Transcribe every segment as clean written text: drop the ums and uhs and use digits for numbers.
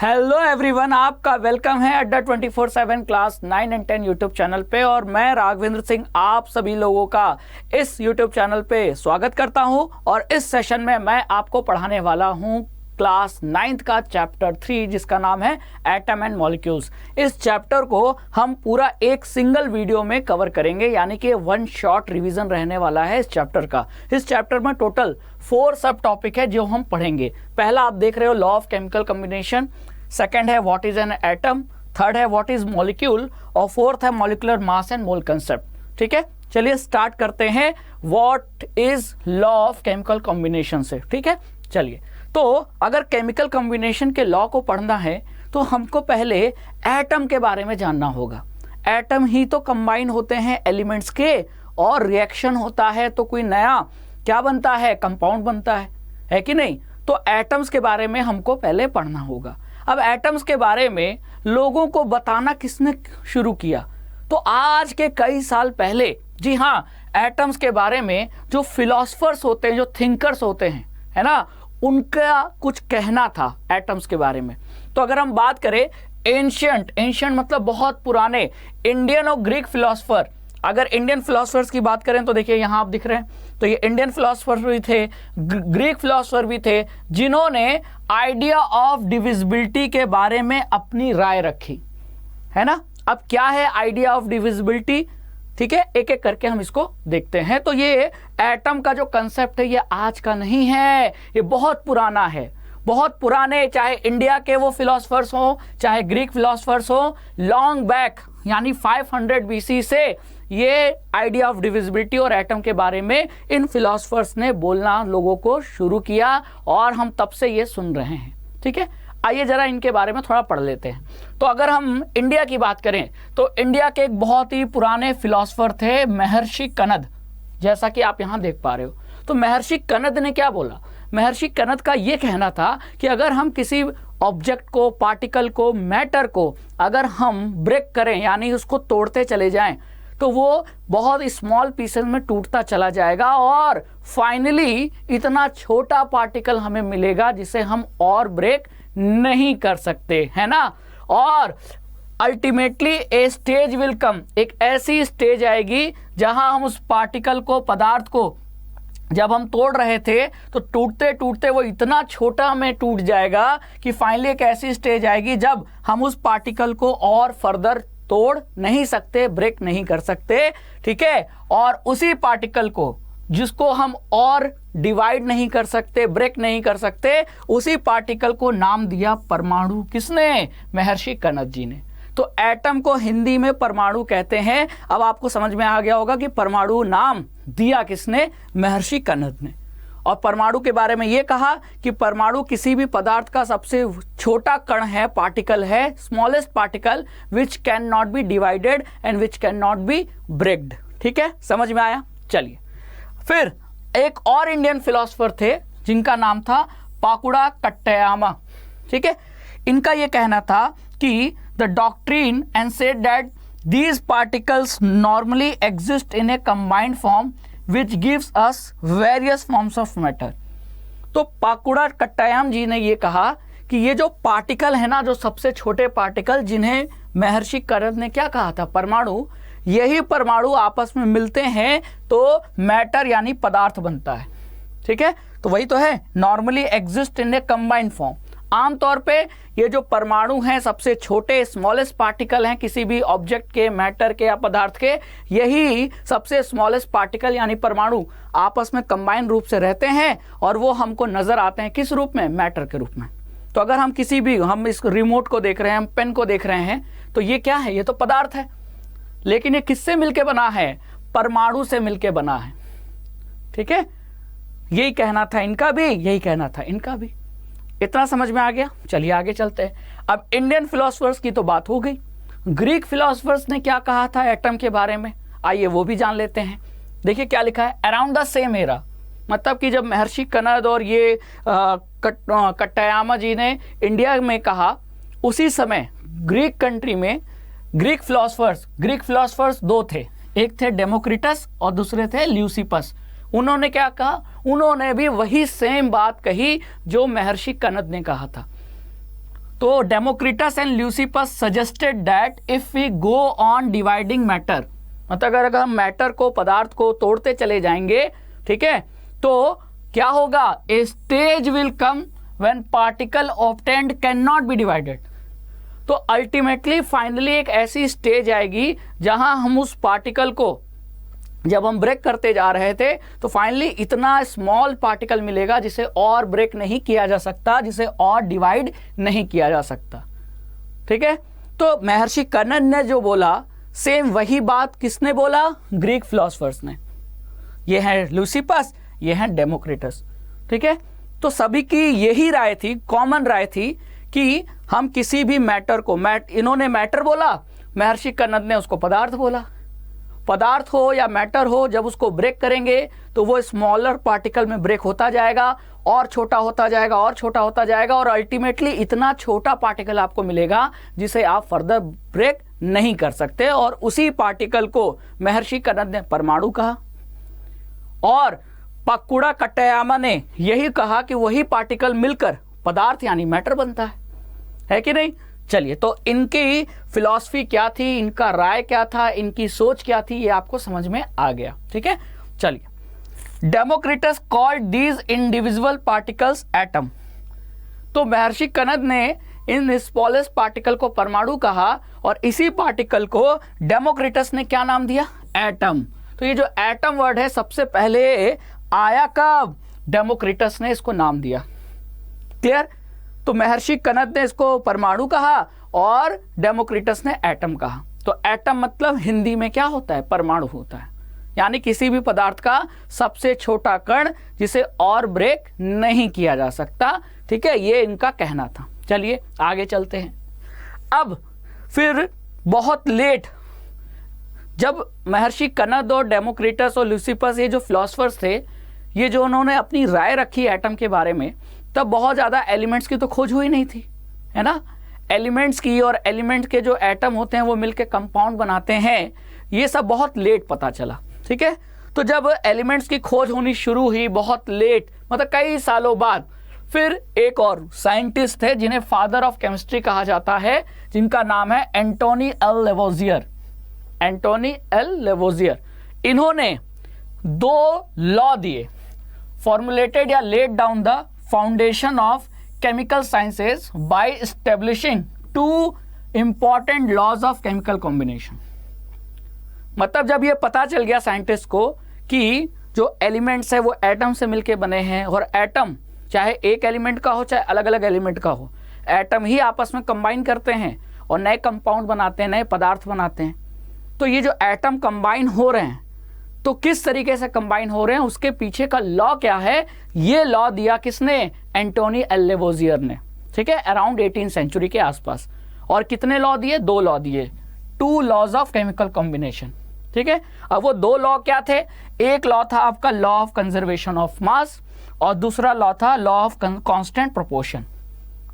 Hello everyone, आपका welcome है अड्डा 24/7 क्लास 9 एंड 10 यूट्यूब चैनल पे। और मैं राघवेंद्र सिंह आप सभी लोगों का इस यूट्यूब चैनल पे स्वागत करता हूं। और इस सेशन में मैं आपको पढ़ाने वाला हूं क्लास 9th का चैप्टर 3, जिसका नाम है एटम एंड मॉलिक्यूल्स। इस चैप्टर को हम पूरा एक सिंगल वीडियो में कवर करेंगे, यानी कि वन शॉट रिवीजन रहने वाला है इस चैप्टर का। इस चैप्टर में टोटल 4 सब टॉपिक है जो हम पढ़ेंगे। पहला आप देख रहे हो law of chemical combination, second है what is an atom, third है व्हाट इज मॉलिक्यूल और फोर्थ है molecular mass and mole concept. ठीक है, चलिए स्टार्ट करते हैं what is law of chemical combination से। ठीक है, चलिए। तो अगर केमिकल कॉम्बिनेशन के लॉ को पढ़ना है तो हमको पहले एटम के बारे में जानना होगा। एटम ही तो कंबाइन होते हैं एलिमेंट्स के, और रिएक्शन होता है तो कोई नया क्या बनता है, कंपाउंड बनता है कि नहीं। तो एटम्स के बारे में हमको पहले पढ़ना होगा। अब एटम्स के बारे में लोगों को बताना किसने शुरू किया? तो आज के कई साल पहले, जी हाँ, एटम्स के बारे में जो फिलोसफर्स होते हैं, जो थिंकर्स होते हैं, है ना, उनका कुछ कहना था एटम्स के बारे में। तो अगर हम बात करें एंशियंट मतलब बहुत पुराने इंडियन और ग्रीक फिलोसफर, अगर इंडियन फिलोसफर्स की बात करें तो देखिए यहाँ आप दिख रहे हैं, तो ये इंडियन फिलोसफर भी थे, ग्रीक फिलोसफर भी थे, जिन्होंने आइडिया ऑफ डिविजिबिलिटी के बारे में अपनी राय रखी, है ना। अब क्या है आइडिया ऑफ डिविजिबिलिटी? ठीक है, एक एक करके हम इसको देखते हैं। तो ये एटम का जो कंसेप्ट है ये आज का नहीं है, ये बहुत पुराना है, बहुत पुराने, चाहे इंडिया के वो फिलोसफर्स हो, चाहे ग्रीक फिलोसफर्स हो, लॉन्ग बैक यानी 500 BC से ये आइडिया ऑफ डिविजिबिलिटी और एटम के बारे में इन फिलोसफर्स ने बोलना लोगों को शुरू किया, और हम तब से ये सुन रहे हैं। ठीक है, आइए जरा इनके बारे में थोड़ा पढ़ लेते हैं। तो अगर हम इंडिया की बात करें तो इंडिया के एक बहुत ही पुराने फिलोसफर थे महर्षि कनद, जैसा कि आप यहाँ देख पा रहे हो। तो महर्षि कनद ने क्या बोला? महर्षि कनद का ये कहना था कि अगर हम किसी ऑब्जेक्ट को, पार्टिकल को, मैटर को अगर हम ब्रेक करें, यानी उसको तोड़ते चले जाएं, तो वो बहुत स्मॉल पीसेस में टूटता चला जाएगा, और फाइनली इतना छोटा पार्टिकल हमें मिलेगा जिसे हम और ब्रेक नहीं कर सकते, है ना। और ultimately a stage will come, एक ऐसी स्टेज आएगी जहां हम उस पार्टिकल को, पदार्थ को जब हम तोड़ रहे थे तो टूटते टूटते वो इतना छोटा में टूट जाएगा कि फाइनली एक ऐसी स्टेज आएगी जब हम उस पार्टिकल को और फर्दर तोड़ नहीं सकते, ब्रेक नहीं कर सकते। ठीक है, और उसी पार्टिकल को जिसको हम और डिवाइड नहीं कर सकते, ब्रेक नहीं कर सकते, उसी पार्टिकल को नाम दिया परमाणु। किसने? महर्षि कनद जी ने। तो एटम को हिंदी में परमाणु कहते हैं। अब आपको समझ में आ गया होगा कि परमाणु नाम दिया किसने? महर्षि कनद ने। और परमाणु के बारे में ये कहा कि परमाणु किसी भी पदार्थ का सबसे छोटा कण है, पार्टिकल है, smallest particle which can not be divided and which can not be breaked. ठीक है, समझ में आया? चलिए, फिर एक और इंडियन फिलोसफर थे जिनका नाम था पाकुड़ा कट्टयामा। ठीक है, इनका यह कहना था कि the doctrine and said that these particles normally exist in a combined form which gives us various forms of matter। तो पाकुड़ा कट्टायाम जी ने ये कहा कि ये जो पार्टिकल है ना, जो सबसे छोटे पार्टिकल, जिन्हें महर्षि कनद ने क्या कहा था? परमाणु। यही परमाणु आपस में मिलते हैं तो मैटर यानी पदार्थ बनता है। ठीक है, तो वही तो है, normally exist in A combined form. आमतौर पे ये जो परमाणु हैं, सबसे छोटे स्मॉलेस्ट पार्टिकल हैं किसी भी ऑब्जेक्ट के, मैटर के या पदार्थ के, यही सबसे स्मॉलेस्ट पार्टिकल यानी परमाणु आपस में कंबाइन रूप से रहते हैं, और वो हमको नजर आते हैं किस रूप में? मैटर के रूप में। तो अगर हम किसी भी, हम इस रिमोट को देख रहे हैं, हम पेन को देख रहे हैं, तो ये क्या है? ये तो पदार्थ है, लेकिन ये किससे मिलके बना है? परमाणु से मिलके बना है। ठीक है, यही कहना था इनका भी, यही कहना था इनका भी। इतना समझ में आ गया? चलिए आगे चलते हैं। अब इंडियन फिलोसफर्स की तो बात हो गई, ग्रीक फिलोसफर्स ने क्या कहा था एटम के बारे में, आइए वो भी जान लेते हैं। देखिए क्या लिखा है, अराउंड द सेम एरा, मतलब कि जब महर्षि कनद और ये कट्टायामा जी ने इंडिया में कहा, उसी समय ग्रीक कंट्री में ग्रीक फिलोसफर्स 2 थे, एक थे डेमोक्रिटस और दूसरे थे ल्यूसिपस। उन्होंने क्या कहा? उन्होंने भी वही सेम बात कही जो महर्षि कनद ने कहा था। तो Democritus and Leucippus suggested that if we go on dividing matter, मतलब अगर हम मैटर को, पदार्थ को तोड़ते चले जाएंगे, ठीक है, तो क्या होगा, a stage will come when particle obtained can not be divided. तो अल्टीमेटली फाइनली एक ऐसी स्टेज आएगी जहां हम उस पार्टिकल को, जब हम ब्रेक करते जा रहे थे तो फाइनली इतना स्मॉल पार्टिकल मिलेगा जिसे और ब्रेक नहीं किया जा सकता, जिसे और डिवाइड नहीं किया जा सकता। ठीक है, तो महर्षि कर्ण ने जो बोला सेम वही बात किसने बोला, ग्रीक फिलोसफर्स ने। ये है ल्यूसिपस, ये है डेमोक्रिटस। ठीक है, तो सभी की यही राय थी, कॉमन राय थी कि हम किसी भी मैटर को, इन्होंने मैटर बोला, महर्षि कर्ण ने उसको पदार्थ बोला। पदार्थ हो या मैटर हो, जब उसको ब्रेक करेंगे तो वो स्मॉलर पार्टिकल में ब्रेक होता जाएगा, और छोटा होता जाएगा, और छोटा होता जाएगा, और अल्टीमेटली इतना छोटा पार्टिकल आपको मिलेगा जिसे आप फर्दर ब्रेक नहीं कर सकते। और उसी पार्टिकल को महर्षि कर्ण ने परमाणु कहा, और पकुड़ा कट्टयामा ने यही कहा कि वही पार्टिकल मिलकर पदार्थ यानी मैटर बनता है कि नहीं। चलिए, तो इनकी फिलॉसफी क्या थी, इनका राय क्या था, इनकी सोच क्या थी, ये आपको समझ में आ गया। ठीक है, चलिए, Democritus called these individual particles atom. तो महर्षि कर्ण ने इन स्मॉलेस्ट पार्टिकल को परमाणु कहा, और इसी पार्टिकल को डेमोक्रिटस ने क्या नाम दिया, एटम। तो ये जो एटम वर्ड है सबसे पहले आया कब, डेमोक्रिटस ने इसको नाम दिया। क्लियर। तो महर्षि कर्ण ने इसको परमाणु कहा और डेमोक्रिटस ने एटम कहा। तो एटम मतलब हिंदी में क्या होता है, परमाणु होता है, यानी किसी भी पदार्थ का सबसे छोटा कण जिसे और ब्रेक नहीं किया जा सकता। ठीक है, ये इनका कहना था। चलिए आगे चलते हैं। अब फिर बहुत लेट, जब महर्षि कर्ण और डेमोक्रिटस और ल्यूसिपस, ये जो फिलोसफर्स थे, ये जो उन्होंने अपनी राय रखी एटम के बारे में, तब बहुत ज़्यादा एलिमेंट्स की तो खोज हुई नहीं थी, है ना। एलिमेंट्स की, और एलिमेंट के जो एटम होते हैं वो मिलके कंपाउंड बनाते हैं, ये सब बहुत लेट पता चला। ठीक है, तो जब एलिमेंट्स की खोज होनी शुरू हुई बहुत लेट, मतलब कई सालों बाद, फिर एक और साइंटिस्ट थे जिन्हें फादर ऑफ केमिस्ट्री कहा जाता है, जिनका नाम है Antoine L Lavoisier. Antoine L Lavoisier, इन्होंने 2 लॉ दिए, फॉर्मुलेटेड या laid down the foundation of chemical sciences by establishing 2 important laws of chemical combination. मतलब जब ये पता चल गया साइंटिस्ट को कि जो एलिमेंट्स है वो एटम से मिलके बने हैं, और एटम चाहे एक एलिमेंट का हो चाहे अलग अलग एलिमेंट का हो, एटम ही आपस में कंबाइन करते हैं और नए कंपाउंड बनाते हैं, नए पदार्थ बनाते हैं। तो ये जो एटम कंबाइन हो रहे हैं, तो किस तरीके से कंबाइन हो रहे हैं, उसके पीछे का लॉ क्या है, ये लॉ दिया किसने, एंटोनी एल लेवोजियर ने। ठीक है, अराउंड 18वीं सेंचुरी के आसपास। और कितने लॉ दिए, 2 लॉ दिए, 2 लॉज ऑफ केमिकल कॉम्बिनेशन। ठीक है, अब वो 2 लॉ क्या थे, एक लॉ था आपका law of conservation of mass, और दूसरा लॉ था लॉ ऑफ कांस्टेंट प्रोपोर्शन।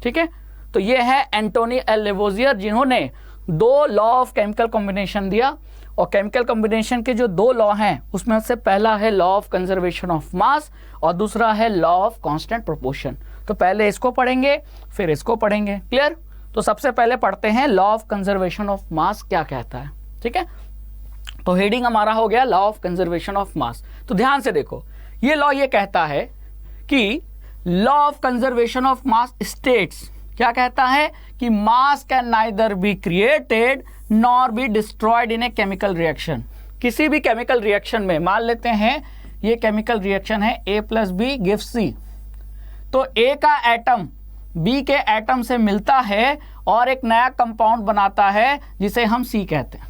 ठीक है, तो ये है एंटोनी एल लेवोजियर, जिन्होंने 2 लॉ ऑफ केमिकल कॉम्बिनेशन दिया। और केमिकल कॉम्बिनेशन के जो 2 लॉ हैं, उसमें से पहला है law of conservation of mass, और दूसरा है लॉ ऑफ कांस्टेंट प्रोपोर्शन। तो पहले इसको पढ़ेंगे, फिर इसको पढ़ेंगे। क्लियर। तो सबसे पहले पढ़ते हैं law of conservation of mass क्या कहता है। ठीक है, तो हेडिंग हमारा हो गया law of conservation of mass. तो ध्यान से देखो, ये लॉ ये कहता है कि law of conservation of mass states, क्या कहता है कि मास can neither be created nor be destroyed in a chemical reaction. किसी भी केमिकल रिएक्शन में, मान लेते हैं ये केमिकल रिएक्शन है A + B गिव्स C, तो A का एटम B के एटम से मिलता है और एक नया कंपाउंड बनाता है जिसे हम C कहते हैं।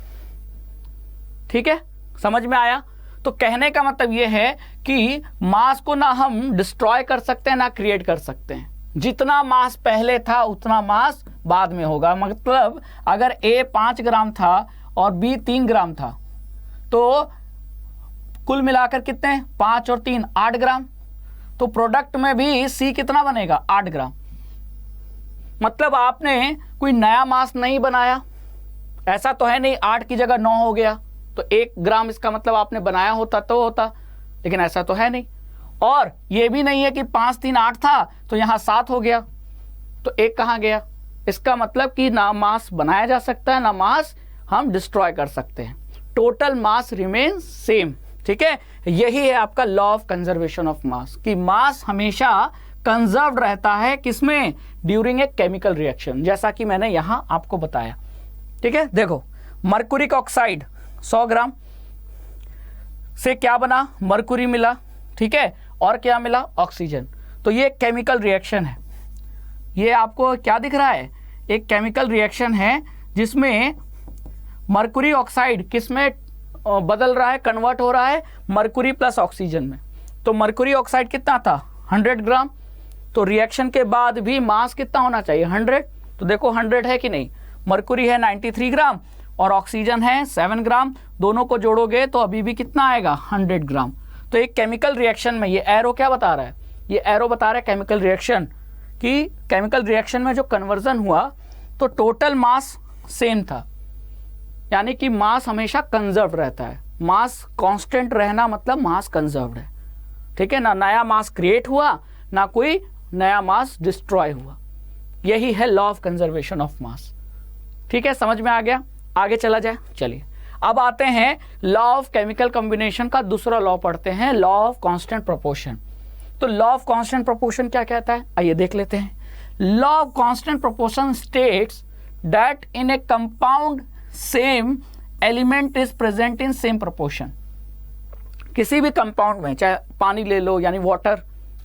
ठीक है, समझ में आया। तो कहने का मतलब ये है कि मास को ना हम डिस्ट्रॉय कर सकते हैं ना क्रिएट कर सकते हैं। जितना मास पहले था उतना मास बाद में होगा। मतलब अगर A 5 ग्राम था और B 3 ग्राम था, तो कुल मिलाकर कितने, 5 और 3 8 ग्राम। तो प्रोडक्ट में भी C कितना बनेगा, 8 ग्राम। मतलब आपने कोई नया मास नहीं बनाया, ऐसा तो है नहीं 8 की जगह 9 हो गया, तो 1 ग्राम इसका मतलब आपने बनाया होता तो होता, लेकिन ऐसा तो है नहीं। और ये भी नहीं है कि 5 3 8 था तो यहाँ 7 हो गया, तो 1 कहाँ गया, इसका मतलब कि ना मास बनाया जा सकता है ना मास हम डिस्ट्रॉय कर सकते हैं, टोटल मास रिमेन सेम। ठीक है, यही है आपका law of conservation of mass, कि मास हमेशा कंजर्व रहता है किसमें, ड्यूरिंग ए केमिकल रिएक्शन, जैसा कि मैंने यहां आपको बताया। ठीक है, देखो मरकुरिक ऑक्साइड 100 ग्राम से क्या बना, मरकुरी मिला, ठीक है, और क्या मिला, ऑक्सीजन। तो ये केमिकल रिएक्शन है, ये आपको क्या दिख रहा है, एक केमिकल रिएक्शन है जिसमें मरकुरी ऑक्साइड किस में बदल रहा है, कन्वर्ट हो रहा है, मरकुरी प्लस ऑक्सीजन में। तो मरकुरी ऑक्साइड कितना था, 100 ग्राम। तो रिएक्शन के बाद भी मास कितना होना चाहिए, 100। तो देखो 100 है कि नहीं, मरकुरी है 93 ग्राम और ऑक्सीजन है 7 ग्राम, दोनों को जोड़ोगे तो अभी भी कितना आएगा, 100 ग्राम। तो एक केमिकल रिएक्शन में ये एरो क्या बता रहा है, ये एरो बता रहा है केमिकल रिएक्शन, कि केमिकल रिएक्शन में जो कन्वर्जन हुआ तो टोटल मास सेम था, यानी कि मास हमेशा कंजर्व रहता है। मास कांस्टेंट रहना मतलब मास कंजर्व्ड है। ठीक है ना, नया मास क्रिएट हुआ ना कोई नया मास डिस्ट्रॉय हुआ। यही है law of conservation of mass. ठीक है, समझ में आ गया, आगे चला जाए। चलिए अब आते हैं लॉ ऑफ केमिकल कॉम्बिनेशन का दूसरा लॉ पढ़ते हैं, लॉ ऑफ कांस्टेंट प्रोपोर्शन। तो लॉ ऑफ कांस्टेंट प्रोपोर्शन क्या कहता है, आइए देख लेते हैं। Law of constant proportion states that in A compound same element is present in same proportion. किसी भी कंपाउंड में, चाहे पानी ले लो यानी वाटर,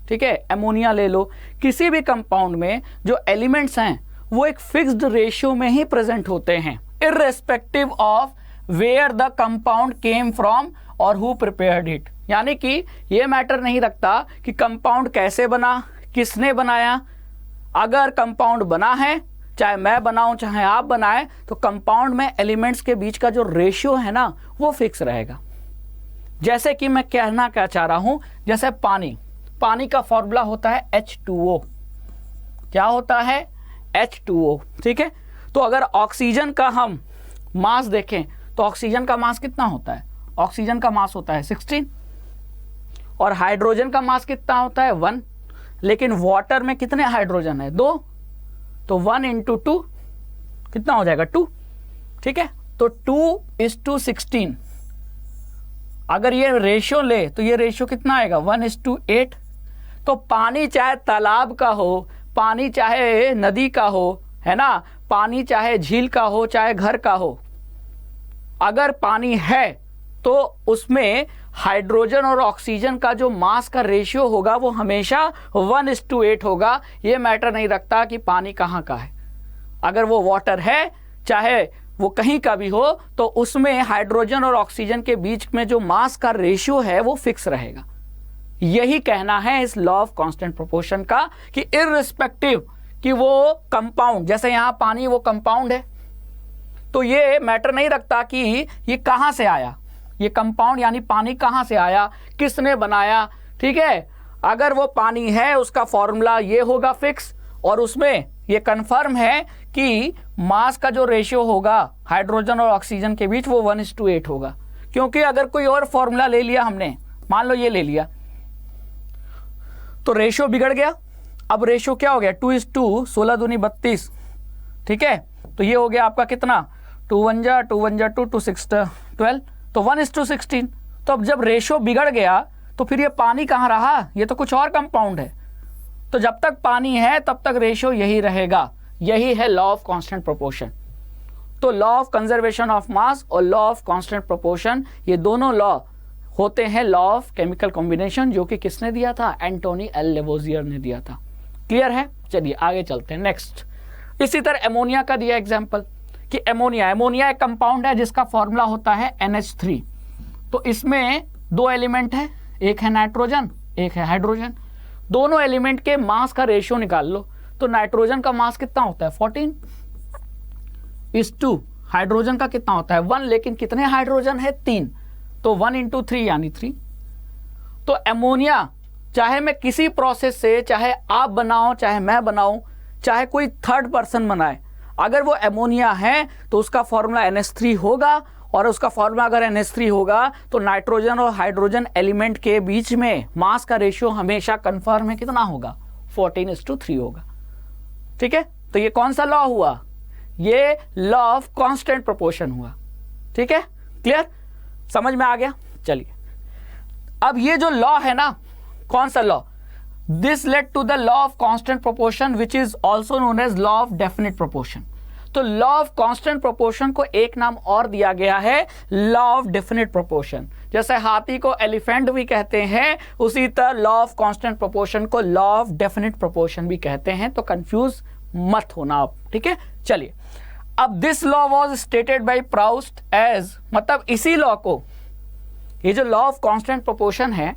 ठीक है, एमोनिया ले लो, किसी भी कंपाउंड में जो एलिमेंट्स हैं वो एक फिक्स्ड रेशियो में ही प्रेजेंट होते हैं, irrespective of where the compound came from और हु प्रिपेयर्ड इट। यानी कि ये मैटर नहीं रखता कि कंपाउंड कैसे बना, किसने बनाया। अगर कंपाउंड बना है, चाहे मैं बनाऊं चाहे आप बनाएं, तो कंपाउंड में एलिमेंट्स के बीच का जो रेशियो है ना वो फिक्स रहेगा। जैसे कि मैं कहना क्या चाह रहा हूं, जैसे पानी का फॉर्मूला होता है H2O। क्या होता है, H2O। ठीक है, तो अगर ऑक्सीजन का हम मास देखें तो ऑक्सीजन का मास कितना होता है, ऑक्सीजन का मास होता है 16 और हाइड्रोजन का मास कितना होता है 1। लेकिन वाटर में कितने हाइड्रोजन है, 2, तो 1 × 2 कितना हो जाएगा, 2। ठीक है, तो 2:16। अगर ये रेशियो ले तो ये रेशियो कितना आएगा, 1:8। तो पानी चाहे तालाब का हो, पानी चाहे नदी का हो, है ना, पानी चाहे झील का हो चाहे घर का हो, अगर पानी है तो उसमें हाइड्रोजन और ऑक्सीजन का जो मास का रेशियो होगा वो हमेशा 1:8 होगा। ये मैटर नहीं रखता कि पानी कहाँ का है, अगर वो वाटर है चाहे वो कहीं का भी हो, तो उसमें हाइड्रोजन और ऑक्सीजन के बीच में जो मास का रेशियो है वो फिक्स रहेगा। यही कहना है इस लॉ ऑफ कांस्टेंट प्रोपोर्शन का, कि इररिस्पेक्टिव कि वो कंपाउंड, जैसे यहाँ पानी वो कंपाउंड है, तो ये मैटर नहीं रखता कि ये कहाँ से आया, ये कंपाउंड यानी पानी कहाँ से आया, किसने बनाया। ठीक है, अगर वो पानी है उसका फॉर्मूला ये होगा फिक्स, और उसमें ये कंफर्म है कि मास का जो रेशियो होगा हाइड्रोजन और ऑक्सीजन के बीच वो 1:8 होगा। क्योंकि अगर कोई और फॉर्मूला ले लिया हमने, मान लो ये ले लिया, तो रेशियो बिगड़ गया। अब रेशियो क्या हो गया, 2:16, 16 दूनी 32। ठीक है, तो ये हो गया आपका कितना, 2 1 जा 2 1 जा 2 2 6 12, तो 1:16। तो अब जब रेशियो बिगड़ गया तो फिर ये पानी कहाँ रहा, ये तो कुछ और कंपाउंड है। तो जब तक पानी है तब तक रेशियो यही रहेगा। यही है लॉ ऑफ कांस्टेंट प्रोपोर्शन। तो law of conservation of mass और लॉ ऑफ कांस्टेंट प्रोपोर्शन, ये दोनों लॉ होते हैं लॉ ऑफ केमिकल कॉम्बिनेशन, जो कि किसने दिया था, एंटोनी एल लेवोजियर ने दिया था। क्लियर है, चलिए आगे चलते हैं नेक्स्ट। इसी तरह एमोनिया का दिया एग्जाम्पल कि एमोनिया एक कंपाउंड है जिसका फॉर्मूला होता है NH3। तो इसमें 2 एलिमेंट है, एक है नाइट्रोजन एक है हाइड्रोजन। दोनों एलिमेंट के मास का रेशियो निकाल लो, तो नाइट्रोजन का मास कितना होता है 14:2, हाइड्रोजन का कितना होता है 1, लेकिन कितने हाइड्रोजन है 3, तो 1 × 3 यानी 3। तो एमोनिया चाहे मैं किसी प्रोसेस से, चाहे आप बनाओ चाहे मैं बनाऊं चाहे कोई थर्ड पर्सन बनाए, अगर वो एमोनिया है तो उसका फॉर्मूला NH3 होगा, और उसका फॉर्मूला अगर NH3 होगा तो नाइट्रोजन और हाइड्रोजन एलिमेंट के बीच में मास का रेशियो हमेशा कंफर्म है, कितना होगा 14:3 होगा। ठीक है, तो ये कौन सा लॉ हुआ? ये लॉ ऑफ कांस्टेंट प्रोपोर्शन हुआ। ठीक है, क्लियर, समझ में आ गया? चलिए, अब ये जो लॉ है ना, कौन सा law? This led to the law of constant proportion which is also known as law of definite proportion. तो लॉ ऑफ कांस्टेंट प्रोपोर्शन को एक नाम और दिया गया है, लॉ ऑफ डेफिनेट प्रोपोर्शन। जैसे हाथी को एलिफेंट भी कहते हैं, उसी तरह लॉ ऑफ कांस्टेंट प्रोपोर्शन को लॉ ऑफ डेफिनेट प्रोपोर्शन भी कहते हैं। तो कंफ्यूज मत होना आप, ठीक है। चलिए, अब this law was stated by Proust as, मतलब इसी लॉ को, ये जो लॉ ऑफ कांस्टेंट प्रोपोर्शन है,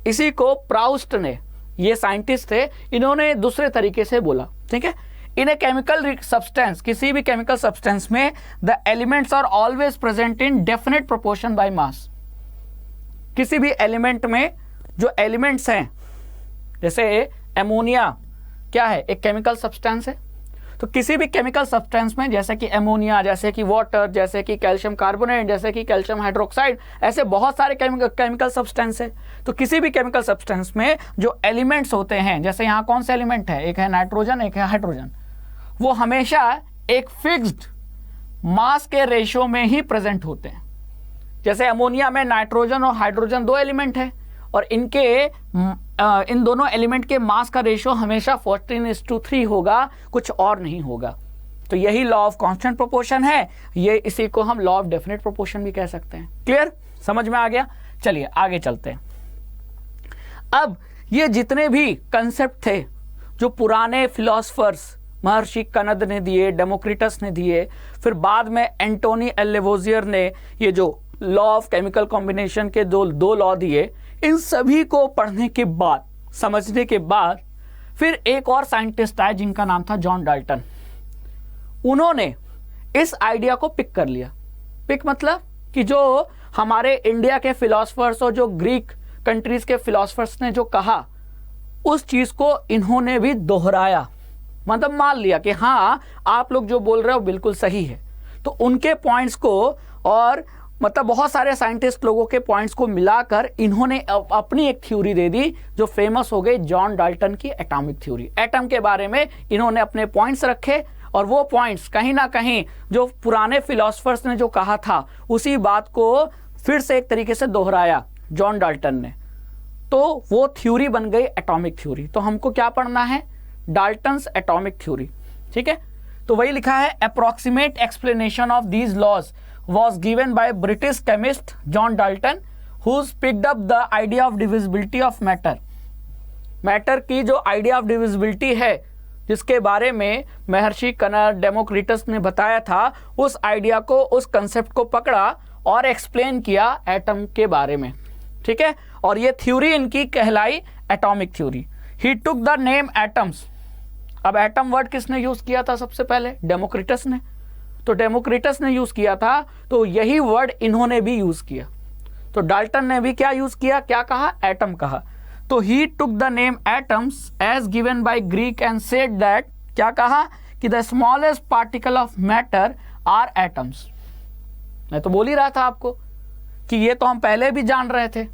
इसी को प्राउस्ट ने, ये साइंटिस्ट थे, इन्होंने दूसरे तरीके से बोला। ठीक है, इन ए केमिकल सब्सटेंस, किसी भी केमिकल सब्सटेंस में the elements are always present in definite proportion by mass. किसी भी एलिमेंट में जो एलिमेंट्स हैं, जैसे एमोनिया क्या है? एक केमिकल सब्सटेंस है। तो किसी भी केमिकल सब्सटेंस में, जैसे कि एमोनिया, जैसे कि वाटर, जैसे कि कैल्शियम कार्बोनेट, जैसे कि कैल्शियम हाइड्रोक्साइड, ऐसे बहुत सारे केमिकल सब्सटेंस है। तो किसी भी केमिकल सब्सटेंस में जो एलिमेंट्स होते हैं, जैसे यहाँ कौन से एलिमेंट है? एक है नाइट्रोजन, एक है हाइड्रोजन। वो हमेशा एक फिक्स्ड मास के रेशियो में ही प्रेजेंट होते हैं। जैसे अमोनिया में नाइट्रोजन और हाइड्रोजन दो एलिमेंट है, और इनके इन दोनों एलिमेंट के मास का रेशियो हमेशा 14:3 होगा, कुछ और नहीं होगा। तो यही लॉ ऑफ कांस्टेंट प्रोपोर्शन है। ये इसी को हम लॉ ऑफ डेफिनेट प्रोपोर्शन भी कह सकते हैं। क्लियर, समझ में आ गया? चलिए आगे चलते हैं। अब ये जितने भी कंसेप्ट थे जो पुराने फिलोसफर्स महर्षि कनद ने दिए, डेमोक्रिटस ने दिए, फिर बाद में एंटोनी एल लेवोजियर ने ये जो लॉ ऑफ केमिकल कॉम्बिनेशन के दो लॉ दिए, इन सभी को पढ़ने के बाद, समझने के बाद, फिर एक और साइंटिस्ट आए जिनका नाम था जॉन डाल्टन। उन्होंने इस आइडिया को पिक कर लिया। पिक मतलब कि जो हमारे इंडिया के फिलोसफर्स और जो ग्रीक कंट्रीज के फिलोसफर्स ने जो कहा, उस चीज को इन्होंने भी दोहराया, मतलब मान लिया कि हाँ आप लोग जो बोल रहे हो बिल्कुल सही है। तो उनके पॉइंट्स को, और मतलब बहुत सारे साइंटिस्ट लोगों के पॉइंट्स को मिलाकर इन्होंने अपनी एक थ्योरी दे दी, जो फेमस हो गई जॉन डाल्टन की एटॉमिक थ्योरी। एटम के बारे में इन्होंने अपने पॉइंट्स रखे, और वो पॉइंट्स कहीं ना कहीं जो पुराने फिलोसफर्स ने जो कहा था, उसी बात को फिर से एक तरीके से दोहराया जॉन डाल्टन ने। तो वो थ्योरी बन गई एटॉमिक थ्योरी। तो हमको क्या पढ़ना है? Dalton's atomic theory. ठीक है, तो वही लिखा है, approximate explanation of these laws was given by British chemist John Dalton, who's picked up the idea of divisibility of matter. Matter की जो आइडिया ऑफ डिविजिबिलिटी है, जिसके बारे में महर्षि कनद, डेमोक्रिटस ने बताया था, उस आइडिया को, उस कंसेप्ट को पकड़ा और एक्सप्लेन किया एटम के बारे में। ठीक है, और ये थ्योरी इनकी कहलाई atomic theory. He took the name atoms. अब एटम वर्ड किसने यूज किया था सबसे पहले? डेमोक्रिटस ने। तो डेमोक्रिटस ने यूज किया था, तो यही वर्ड इन्होंने भी यूज किया। तो डाल्टन ने भी क्या यूज किया? क्या कहा? एटम कहा। तो he took the name atoms as given by Greek and said that, क्या कहा? कि the smallest particle of matter are atoms. मैं तो बोल ही रहा था आपको कि ये तो हम पहले भी जान रहे थे।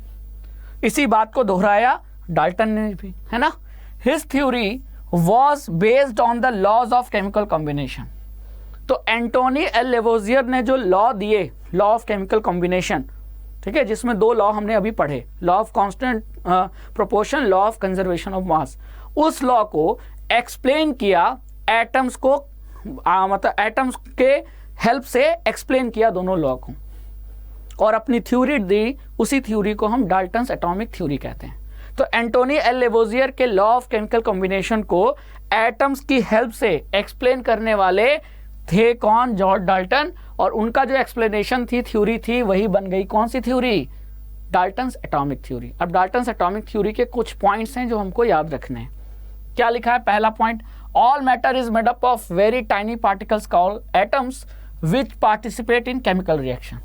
इसी बात को दोहराया डाल्टन ने भी, है ना। His theory was based on the laws of chemical combination. तो एंटोनी एल लेवोजियर ने जो लॉ दिए, लॉ ऑफ केमिकल कॉम्बिनेशन, ठीक है, जिसमें दो लॉ हमने अभी पढ़े, law of constant proportion, law of conservation of mass, उस लॉ को एक्सप्लेन किया एटम्स को, मतलब एटम्स के हेल्प से एक्सप्लेन किया दोनों लॉ को, और अपनी थ्योरी दी। उसी थ्योरी को हम डाल्टन्स एटॉमिक थ्योरी कहते हैं। तो एंटोनी एल लेवोजियर के लॉ ऑफ केमिकल कॉम्बिनेशन को एटम्स की हेल्प से एक्सप्लेन करने वाले थे कौन? John Dalton. और उनका जो एक्सप्लेनेशन थी, थ्योरी थी, वही बन गई कौन सी थ्योरी? Dalton's atomic theory. अब डाल्टन्स एटॉमिक थ्योरी के कुछ पॉइंट्स हैं जो हमको याद रखने हैं। क्या लिखा है? पहला point, all matter is made up of very tiny particles called atoms which participate in chemical reaction.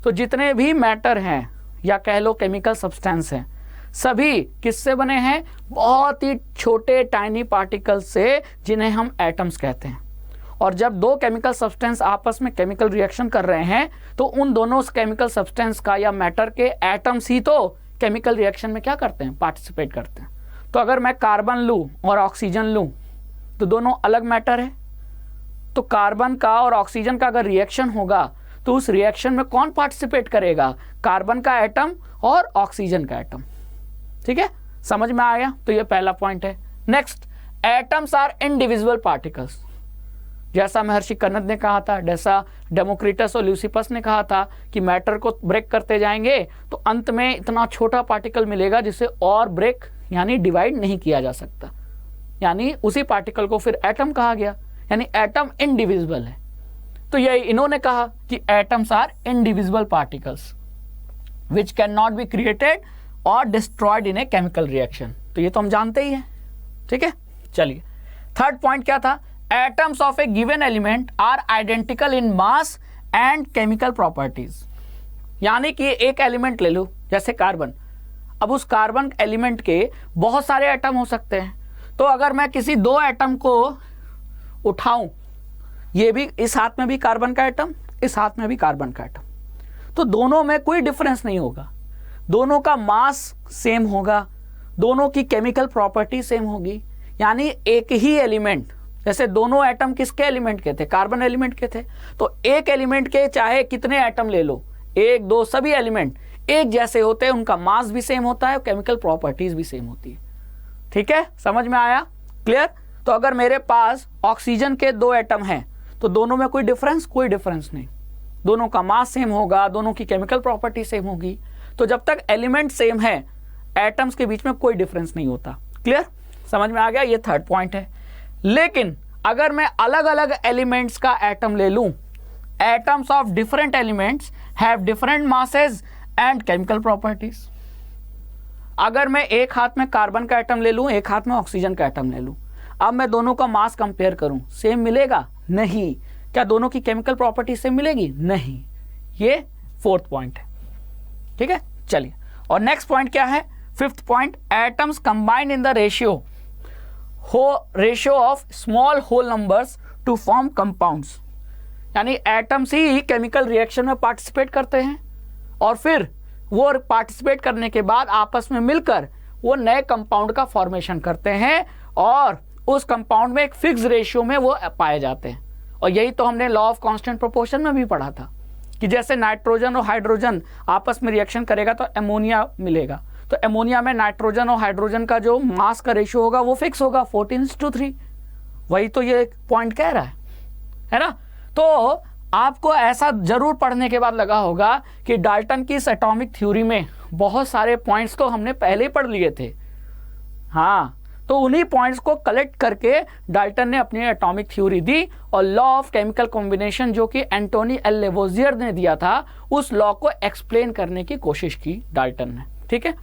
तो जितने भी मैटर हैं, या कह लो केमिकल सब्सटेंस हैं, सभी किससे बने हैं? बहुत ही छोटे टाइनी पार्टिकल्स से, जिन्हें हम एटम्स कहते हैं। और जब दो केमिकल सब्सटेंस आपस में केमिकल रिएक्शन कर रहे हैं, तो उन दोनों केमिकल सब्सटेंस का या मैटर के एटम्स ही तो केमिकल रिएक्शन में क्या करते हैं? पार्टिसिपेट करते हैं। तो अगर मैं कार्बन लूँ और ऑक्सीजन लूँ, तो दोनों अलग मैटर है। तो कार्बन का और ऑक्सीजन का अगर रिएक्शन होगा तो उस रिएक्शन में कौन पार्टिसिपेट करेगा? कार्बन का एटम और ऑक्सीजन का एटम। ठीक है, समझ में आ गया? तो ये पहला पॉइंट है। Next, atoms are indivisible particles. जैसा महर्षि कनद ने कहा था, जैसा डेमोक्रिटस और ल्यूसिपस ने कहा था कि मैटर को ब्रेक करते जाएंगे तो अंत में इतना छोटा पार्टिकल मिलेगा जिसे और ब्रेक यानी डिवाइड नहीं किया जा सकता, यानी उसी पार्टिकल को फिर एटम कहा गया, यानी एटम इनडिविजिबल है। तो ये इन्होंने कहा कि atoms are indivisible particles which can not be created और destroyed in a chemical reaction. तो ये तो हम जानते ही हैं। ठीक है, चलिए थर्ड पॉइंट क्या था? Atoms of a given element are identical in mass and chemical properties. यानी कि एक एलिमेंट ले लो जैसे कार्बन, अब उस कार्बन एलिमेंट के बहुत सारे एटम हो सकते हैं। तो अगर मैं किसी दो एटम को उठाऊं, ये भी इस हाथ में भी कार्बन का एटम, इस हाथ में भी कार्बन का एटम, तो दोनों में कोई डिफरेंस नहीं होगा, दोनों का मास सेम होगा, दोनों की केमिकल प्रॉपर्टी सेम होगी। यानी एक ही एलिमेंट, जैसे दोनों एटम किसके एलिमेंट के थे? कार्बन एलिमेंट के थे। तो एक एलिमेंट के चाहे कितने एटम ले लो, एक दो सभी एलिमेंट एक जैसे होते हैं, उनका मास भी सेम होता है और केमिकल प्रॉपर्टीज भी सेम होती है। ठीक है, समझ में आया? क्लियर? तो अगर मेरे पास ऑक्सीजन के दो एटम हैं तो दोनों में कोई डिफरेंस नहीं, दोनों का मास सेम होगा, दोनों की केमिकल प्रॉपर्टी सेम होगी। तो जब तक एलिमेंट सेम है, एटम्स के बीच में कोई डिफरेंस नहीं होता। क्लियर? समझ में आ गया? ये थर्ड पॉइंट है। लेकिन अगर मैं अलग अलग एलिमेंट्स का एटम ले लूं, atoms of different elements have different masses and chemical properties. अगर मैं एक हाथ में कार्बन का एटम ले लूं, एक हाथ में ऑक्सीजन का एटम ले लूं, अब मैं दोनों का मास कंपेयर करूं, सेम मिलेगा? नहीं। क्या दोनों की केमिकल प्रॉपर्टी सेम मिलेगी? नहीं। ये फोर्थ पॉइंट है। ठीक है, चलिए। और नेक्स्ट पॉइंट क्या है? Fifth point, atoms combine in the ratio of small whole numbers to form compounds. यानी एटम्स ही केमिकल रिएक्शन में पार्टिसिपेट करते हैं और फिर वो पार्टिसिपेट करने के बाद आपस में मिलकर वो नए कंपाउंड का फॉर्मेशन करते हैं और उस कंपाउंड में एक फिक्स रेशियो में वो पाए जाते हैं। और यही तो हमने लॉ ऑफ कांस्टेंट प्रोपोर्शन में भी पढ़ा था कि जैसे नाइट्रोजन और हाइड्रोजन आपस में रिएक्शन करेगा तो अमोनिया मिलेगा, तो अमोनिया में नाइट्रोजन और हाइड्रोजन का जो मास का रेशियो होगा वो फिक्स होगा 14:3। वही तो ये पॉइंट कह रहा है ना? तो आपको ऐसा जरूर पढ़ने के बाद लगा होगा कि डाल्टन की इस एटॉमिक थ्योरी में बहुत सारे पॉइंट्स तो हमने पहले ही पढ़ लिए थे। हाँ, तो उन्हीं पॉइंट्स को कलेक्ट करके डाल्टन ने अपनी एटॉमिक थ्योरी दी और लॉ ऑफ केमिकल कॉम्बिनेशन जो कि एंटोनी एल लेवोजियर ने दिया था, उस लॉ को एक्सप्लेन करने की कोशिश की डाल्टन ने। ठीक है,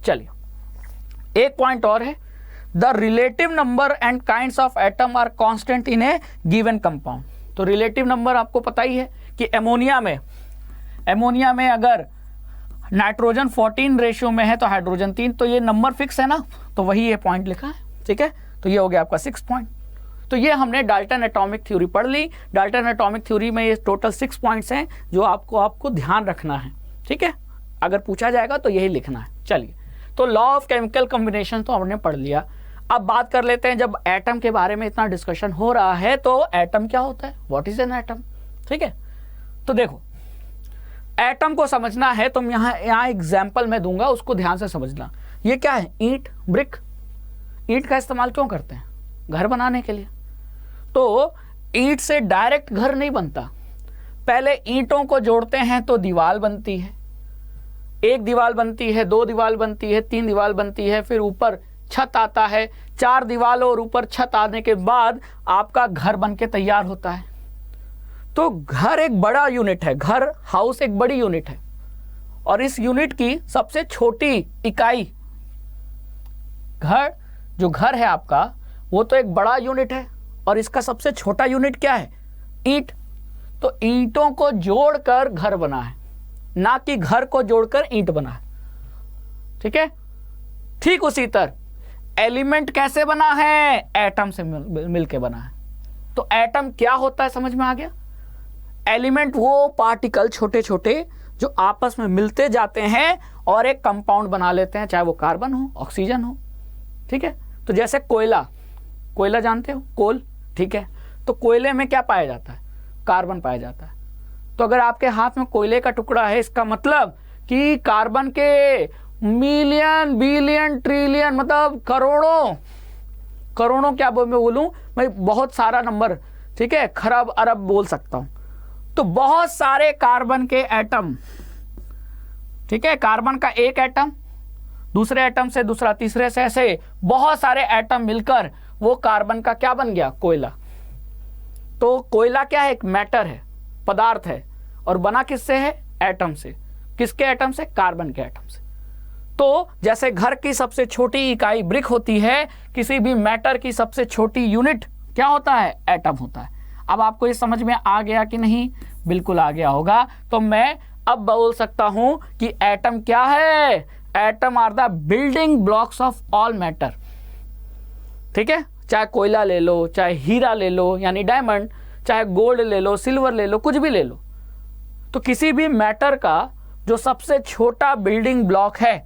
चलिए एक पॉइंट और है, the relative number and kinds of atom are constant in a given compound. तो रिलेटिव नंबर आपको पता ही है कि अमोनिया में अगर नाइट्रोजन 14 रेशियो में है तो हाइड्रोजन 3, तो ये नंबर फिक्स है ना, तो वही ये पॉइंट लिखा है। ठीक है, तो ये हो गया आपका 6 पॉइंट। तो ये हमने डाल्टन एटॉमिक थ्योरी पढ़ ली। डाल्टन एटॉमिक थ्योरी में ये टोटल 6 पॉइंट्स हैं जो आपको ध्यान रखना है। ठीक है, अगर पूछा जाएगा तो यही लिखना है। चलिए, तो लॉ ऑफ केमिकल कॉम्बिनेशन तो हमने पढ़ लिया। अब बात कर लेते हैं, जब एटम के बारे में इतना डिस्कशन हो रहा है तो एटम क्या होता है? What is an atom? ठीक है, तो देखो एटम को समझना है तो यहाँ एग्जाम्पल मैं दूंगा, उसको ध्यान से समझना। ये क्या है? ईंट, ब्रिक। ईंट का इस्तेमाल क्यों करते हैं? घर बनाने के लिए। तो ईंट से डायरेक्ट घर नहीं बनता, पहले ईंटों को जोड़ते हैं तो दीवार बनती है, एक दीवार बनती है, 2 दीवार बनती है, 3 दीवार बनती है, फिर ऊपर छत आता है, 4 दीवारों और ऊपर छत आने के बाद आपका घर बनके तैयार होता है। तो घर एक बड़ा यूनिट है, घर हाउस एक बड़ी यूनिट है और इस यूनिट की सबसे छोटी इकाई घर है आपका, वो तो एक बड़ा यूनिट है और इसका सबसे छोटा यूनिट क्या है? ईंट। तो ईंटों को जोड़कर घर बना है, ना कि घर को जोड़कर ईंट बना है। ठीक है, ठीक उसी तरह एलिमेंट कैसे बना है? एटम से मिलके बना है। तो एटम क्या होता है समझ में आ गया? एलिमेंट वो पार्टिकल छोटे छोटे जो आपस में मिलते जाते हैं और एक कंपाउंड बना लेते हैं, चाहे वो कार्बन हो, ऑक्सीजन हो। ठीक है, तो जैसे कोयला कोयला जानते हो, कोल, ठीक है। तो कोयले में क्या पाया जाता है? कार्बन पाया जाता है। तो अगर आपके हाथ में कोयले का टुकड़ा है, इसका मतलब कि कार्बन के मिलियन, बिलियन, ट्रिलियन, मतलब करोड़ों, करोड़ों क्या मैं बोलूं, मैं बहुत सारा नंबर, ठीक है, खरब अरब बोल सकता हूं। तो बहुत सारे कार्बन के एटम, ठीक है, कार्बन का एक एटम दूसरे एटम से, दूसरा तीसरे से, ऐसे बहुत सारे एटम मिलकर वो कार्बन का क्या बन गया? कोयला। तो कोयला क्या है? एक मैटर है, पदार्थ है, और बना किससे है? एटम से। किसके एटम से? कार्बन के एटम से। तो जैसे घर की सबसे छोटी इकाई ब्रिक होती है, किसी भी मैटर की सबसे छोटी यूनिट क्या होता है? एटम होता है। अब आपको ये समझ में आ गया कि नहीं? बिल्कुल आ गया होगा। तो मैं अब बोल सकता हूं कि एटम क्या है? Atom are the building blocks of all matter, ठीक है। चाहे कोयला ले लो, चाहे हीरा ले लो यानी डायमंड, चाहे गोल्ड ले लो, सिल्वर ले लो, कुछ भी ले लो, तो किसी भी मैटर का जो सबसे छोटा बिल्डिंग ब्लॉक है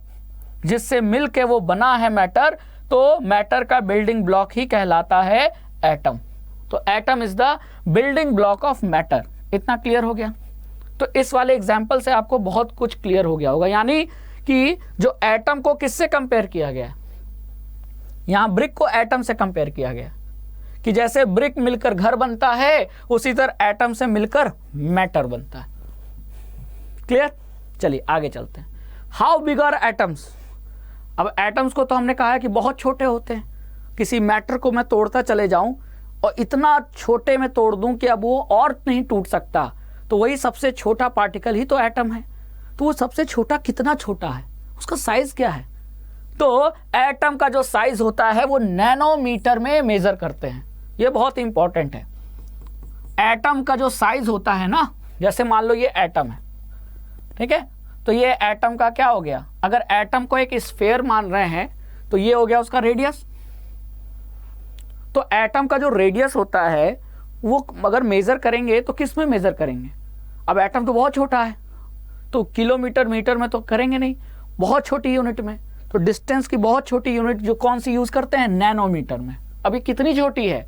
जिससे मिलके वो बना है मैटर, तो मैटर का बिल्डिंग ब्लॉक ही कहलाता है एटम। तो atom is the building block of matter. इतना क्लियर हो गया? तो इस वाले एग्जाम्पल से आपको बहुत कुछ क्लियर हो गया होगा। यानी कि जो एटम को किससे कंपेयर किया गया? यहां ब्रिक को एटम से कंपेयर किया गया कि जैसे ब्रिक मिलकर घर बनता है, उसी तरह एटम से मिलकर मैटर बनता है। क्लियर? चलिए आगे चलते हैं। How big are atoms? अब एटम्स को तो हमने कहा है कि बहुत छोटे होते हैं। किसी मैटर को मैं तोड़ता चले जाऊं और इतना छोटे में तोड़ दूं कि अब वो और नहीं टूट सकता, तो वही सबसे छोटा पार्टिकल ही तो एटम है। तो वो सबसे छोटा कितना छोटा है? उसका साइज क्या है? तो एटम का जो साइज होता है वो नैनोमीटर में मेजर करते हैं। ये बहुत इंपॉर्टेंट है। एटम का जो साइज होता है ना, जैसे मान लो ये एटम है, ठीक है, तो ये एटम का क्या हो गया? अगर एटम को एक स्फीयर मान रहे हैं तो ये हो गया उसका रेडियस। तो एटम का जो रेडियस होता है वो अगर मेजर करेंगे तो किस में मेजर करेंगे? अब एटम तो बहुत छोटा है, तो किलोमीटर, मीटर में तो करेंगे नहीं, बहुत छोटी यूनिट में। तो डिस्टेंस की बहुत छोटी यूनिट जो कौन सी यूज करते हैं? नैनोमीटर में। अभी कितनी छोटी है?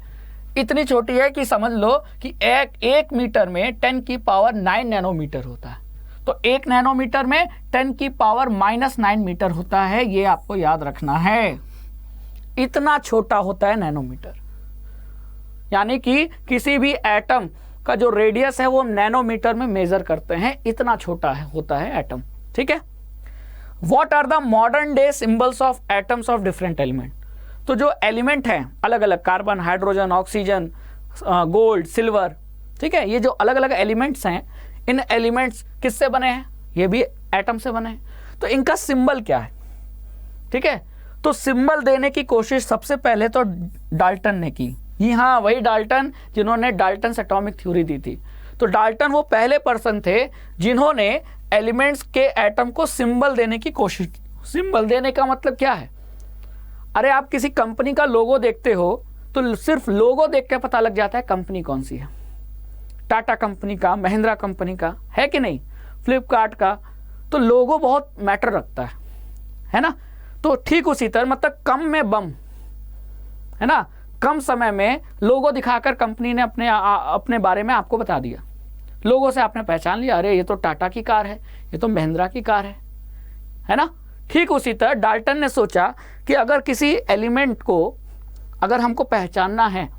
इतनी छोटी है कि समझ लो कि एक मीटर में 10 की पावर 9 नैनोमीटर होता है। तो 1 नैनोमीटर में 10 की पावर -9 मीटर होता है। ये आपको याद रखना है, इतना छोटा होता है नैनोमीटर। यानी कि किसी भी एटम का जो रेडियस है वो नैनोमीटर में मेजर करते हैं, इतना छोटा है होता है एटम, ठीक है। What are the modern day symbols of atoms of different element? तो जो एलिमेंट हैं अलग अलग, carbon, hydrogen, oxygen, gold, silver, ठीक है, ये जो अलग अलग एलिमेंट्स हैं, इन एलिमेंट्स किससे बने हैं? ये भी एटम से बने हैं। तो इनका सिंबल क्या है? ठीक है, तो सिंबल देने की कोशिश सबसे पहले तो डाल्टन ने की। हाँ, वही डाल्टन जिन्होंने डाल्टन एटॉमिक थ्योरी दी थी। तो डाल्टन वो पहले पर्सन थे जिन्होंने एलिमेंट्स के एटम को सिंबल देने की कोशिश की। सिंबल देने का मतलब क्या है? अरे आप किसी कंपनी का लोगो देखते हो तो सिर्फ लोगो देख के पता लग जाता है कंपनी कौन सी है। टाटा कंपनी का, महिंद्रा कंपनी का, है कि नहीं, फ्लिपकार्ट का, तो लोगो बहुत मैटर रखता है ना। तो ठीक उसी तरह मतलब कम में बम, है ना, कम समय में लोगो दिखाकर कंपनी ने अपने बारे में आपको बता दिया। लोगों से आपने पहचान लिया, अरे ये तो टाटा की कार है, ये तो महिंद्रा की कार है ना। ठीक उसी तरह डाल्टन ने सोचा कि अगर किसी एलिमेंट को अगर हमको पहचानना है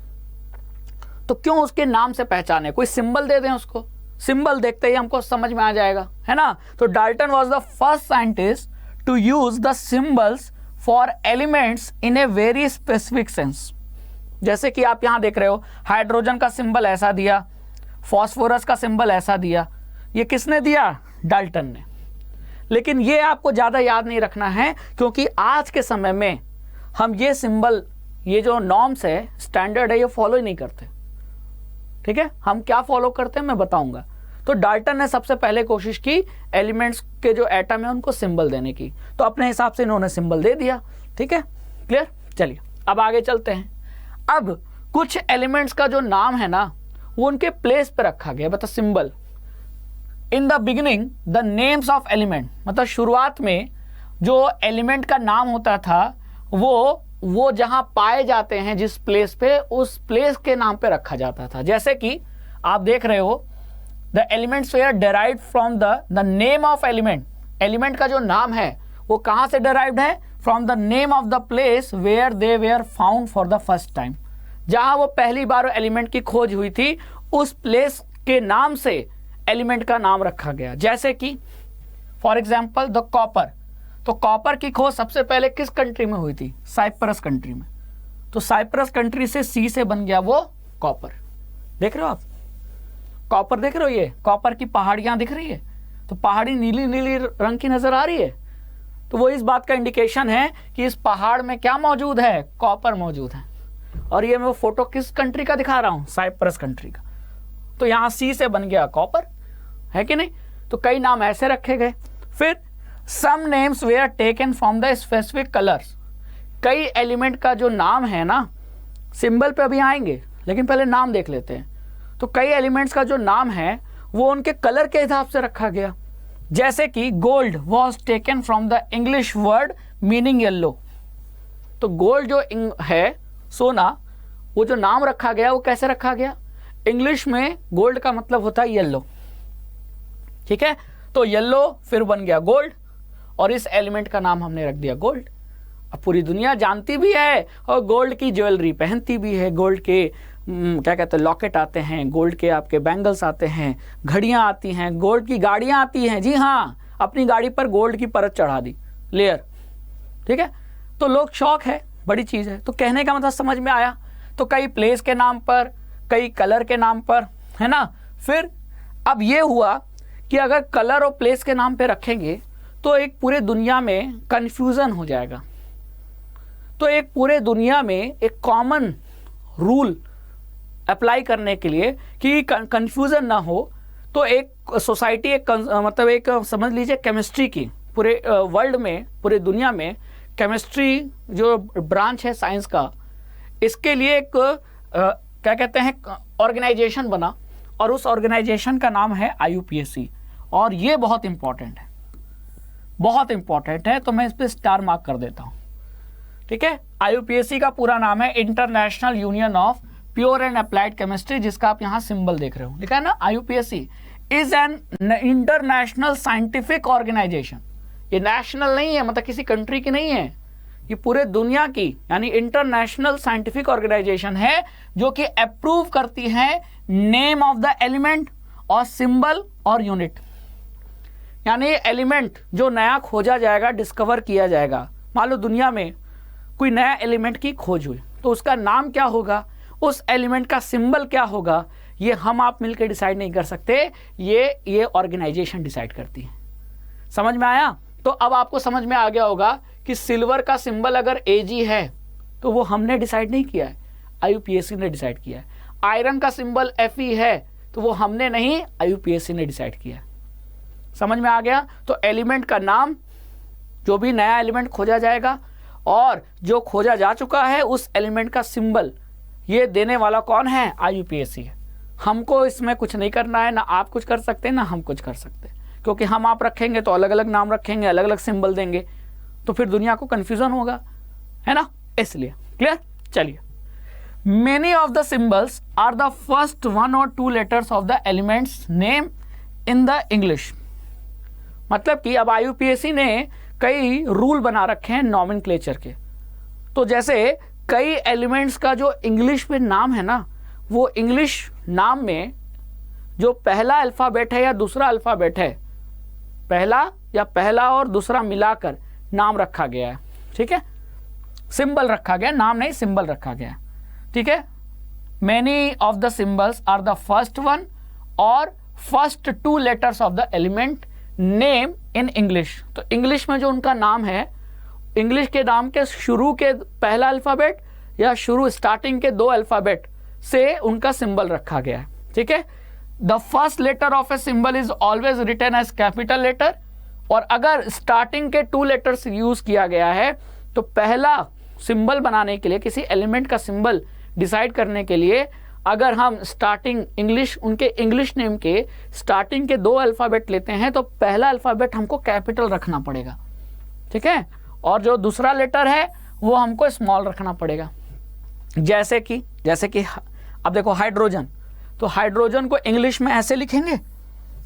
तो क्यों उसके नाम से पहचाने, कोई सिंबल दे दें उसको। सिंबल देखते ही हमको समझ में आ जाएगा, है ना। तो Dalton was the first scientist to use the symbols for elements in a very specific sense. जैसे कि आप यहां देख रहे हो, हाइड्रोजन का सिंबल ऐसा दिया, फॉस्फोरस का सिंबल ऐसा दिया। ये किसने दिया? डाल्टन ने। लेकिन ये आपको ज़्यादा याद नहीं रखना है, क्योंकि आज के समय में हम ये सिंबल, ये जो नॉर्म्स है, स्टैंडर्ड है, ये फॉलो ही नहीं करते। ठीक है, हम क्या फॉलो करते हैं मैं बताऊंगा। तो डाल्टन ने सबसे पहले कोशिश की एलिमेंट्स के जो एटम है उनको सिंबल देने की, तो अपने हिसाब से इन्होंने सिंबल दे दिया। ठीक है, क्लियर। चलिए अब आगे चलते हैं। अब कुछ एलिमेंट्स का जो नाम है ना वो उनके प्लेस पे रखा गया, मतलब symbol. In the beginning the names of element, मतलब शुरुआत में जो एलिमेंट का नाम होता था वो वो जहां पाए जाते हैं जिस प्लेस पे, उस प्लेस के नाम पे रखा जाता था। जैसे कि आप देख रहे हो, the elements were derived from the name of element. Element का जो नाम है वो कहां से डेराइव्ड है? From the name of the place where they were found for the first time. जहां वो पहली बार एलिमेंट की खोज हुई थी, उस प्लेस के नाम से एलिमेंट का नाम रखा गया। जैसे कि फॉर एग्जाम्पल द कॉपर। तो कॉपर की खोज सबसे पहले किस कंट्री में हुई थी? साइप्रस कंट्री में। तो साइप्रस कंट्री से सी से बन गया वो कॉपर। देख रहे हो आप कॉपर? देख रहे हो, ये कॉपर की पहाड़ियां दिख रही है, तो पहाड़ी नीली नीली रंग की नजर आ रही है, तो वो इस बात का इंडिकेशन है कि इस पहाड़ में क्या मौजूद है? कॉपर मौजूद है। और ये मैं फोटो किस कंट्री का दिखा रहा हूं? साइप्रस कंट्री का। तो यहां सी से बन गया कॉपर, है कि नहीं? तो कई नाम ऐसे रखे गए। फिर some names were taken from the specific colours. कई एलिमेंट का जो नाम है ना, सिंबल पे अभी आएंगे, लेकिन पहले नाम देख लेते हैं। तो कई एलिमेंट्स का जो नाम है वो उनके कलर के हिसाब से रखा गया। जैसे कि gold was taken from the English word meaning yellow. तो गोल्ड जो है, सोना, वो जो नाम रखा गया वो कैसे रखा गया? इंग्लिश में गोल्ड का मतलब होता है येलो, ठीक है? तो येलो फिर बन गया गोल्ड, और इस एलिमेंट का नाम हमने रख दिया गोल्ड। अब पूरी दुनिया जानती भी है और गोल्ड की ज्वेलरी पहनती भी है। गोल्ड के क्या कहते हैं, लॉकेट आते हैं, गोल्ड के आपके बैंगल्स आते हैं, घड़ियां आती हैं, गोल्ड की गाड़ियां आती हैं। जी हाँ, अपनी गाड़ी पर गोल्ड की परत चढ़ा दी, लेयर, ठीक है? तो लोग शौक है, बड़ी चीज़ है। तो कहने का मतलब समझ में आया। तो कई प्लेस के नाम पर, कई कलर के नाम पर, है ना? फिर अब ये हुआ कि अगर कलर और प्लेस के नाम पे रखेंगे तो एक पूरे दुनिया में कन्फ्यूज़न हो जाएगा। तो एक पूरे दुनिया में एक कॉमन रूल अप्लाई करने के लिए कि कन्फ्यूज़न ना हो, तो एक सोसाइटी, एक मतलब एक समझ लीजिए केमिस्ट्री की, पूरे वर्ल्ड में, पूरे दुनिया में केमिस्ट्री जो ब्रांच है साइंस का, इसके लिए एक क्या कहते हैं, ऑर्गेनाइजेशन बना, और उस ऑर्गेनाइजेशन का नाम है IUPAC। और ये बहुत इंपॉर्टेंट है, बहुत इंपॉर्टेंट है। तो मैं इस पर स्टार मार्क कर देता हूँ, ठीक है? IUPAC का पूरा नाम है international union of pure and applied chemistry, जिसका आप यहाँ सिंबल देख रहे हो, लिखा है ना IUPAC is an international scientific organisation. ये नेशनल नहीं है, मतलब किसी कंट्री की नहीं है, ये पूरे दुनिया की यानी इंटरनेशनल साइंटिफिक ऑर्गेनाइजेशन है, जो कि अप्रूव करती है नेम ऑफ द एलिमेंट और सिंबल और यूनिट। यानी एलिमेंट जो नया खोजा जाएगा, डिस्कवर किया जाएगा, मान लो दुनिया में कोई नया एलिमेंट की खोज हुई, तो उसका नाम क्या होगा, उस एलिमेंट का सिंबल क्या होगा, ये हम आप मिलकर डिसाइड नहीं कर सकते, ये ऑर्गेनाइजेशन डिसाइड करती है। समझ में आया? तो अब आपको समझ में आ गया होगा कि सिल्वर का सिंबल अगर Ag है तो वो हमने डिसाइड नहीं किया है, IUPAC ने डिसाइड किया है। आयरन का सिंबल Fe है तो वो हमने नहीं, IUPAC ने डिसाइड किया है। समझ में आ गया? तो एलिमेंट का नाम, जो भी नया एलिमेंट खोजा जाएगा, और जो खोजा जा चुका है उस एलिमेंट का सिंबल, ये देने वाला कौन है? IUPAC है। हमको इसमें कुछ नहीं करना है, ना आप कुछ कर सकते हैं ना हम कुछ कर सकते हैं, क्योंकि हम आप रखेंगे तो अलग अलग नाम रखेंगे, अलग अलग सिंबल देंगे, तो फिर दुनिया को कन्फ्यूजन होगा, है ना? इसलिए क्लियर? चलिए, many of the symbols are the first 1 or 2 letters of the elements name in the English. मतलब कि अब IUPAC ने कई रूल बना रखे हैं नॉमेनक्लेचर के। तो जैसे कई एलिमेंट्स का जो इंग्लिश में नाम है ना, वो इंग्लिश नाम में जो पहला अल्फ़ाबेट है या दूसरा अल्फ़ाबेट है, पहला और दूसरा मिलाकर नाम रखा गया है, ठीक है? सिंबल रखा गया, नाम नहीं सिंबल रखा गया, ठीक है? Many of the symbols are the first one और first 2 letters of the element name in English. तो इंग्लिश में जो उनका नाम है, इंग्लिश के नाम के शुरू के पहला अल्फ़ाबेट या शुरू स्टार्टिंग के 2 अल्फ़ाबेट से उनका सिंबल रखा गया है, ठीक है? The first letter of a symbol is always written as capital letter, और अगर स्टार्टिंग के 2 लेटर्स यूज किया गया है तो पहला सिंबल बनाने के लिए, किसी एलिमेंट का सिंबल डिसाइड करने के लिए, अगर हम स्टार्टिंग इंग्लिश, उनके इंग्लिश नेम के स्टार्टिंग के 2 अल्फ़ाबेट लेते हैं तो पहला अल्फ़ाबेट हमको कैपिटल रखना पड़ेगा, ठीक है? और जो दूसरा लेटर है वो हमको स्मॉल रखना पड़ेगा। जैसे कि अब देखो हाइड्रोजन, तो हाइड्रोजन को इंग्लिश में ऐसे लिखेंगे,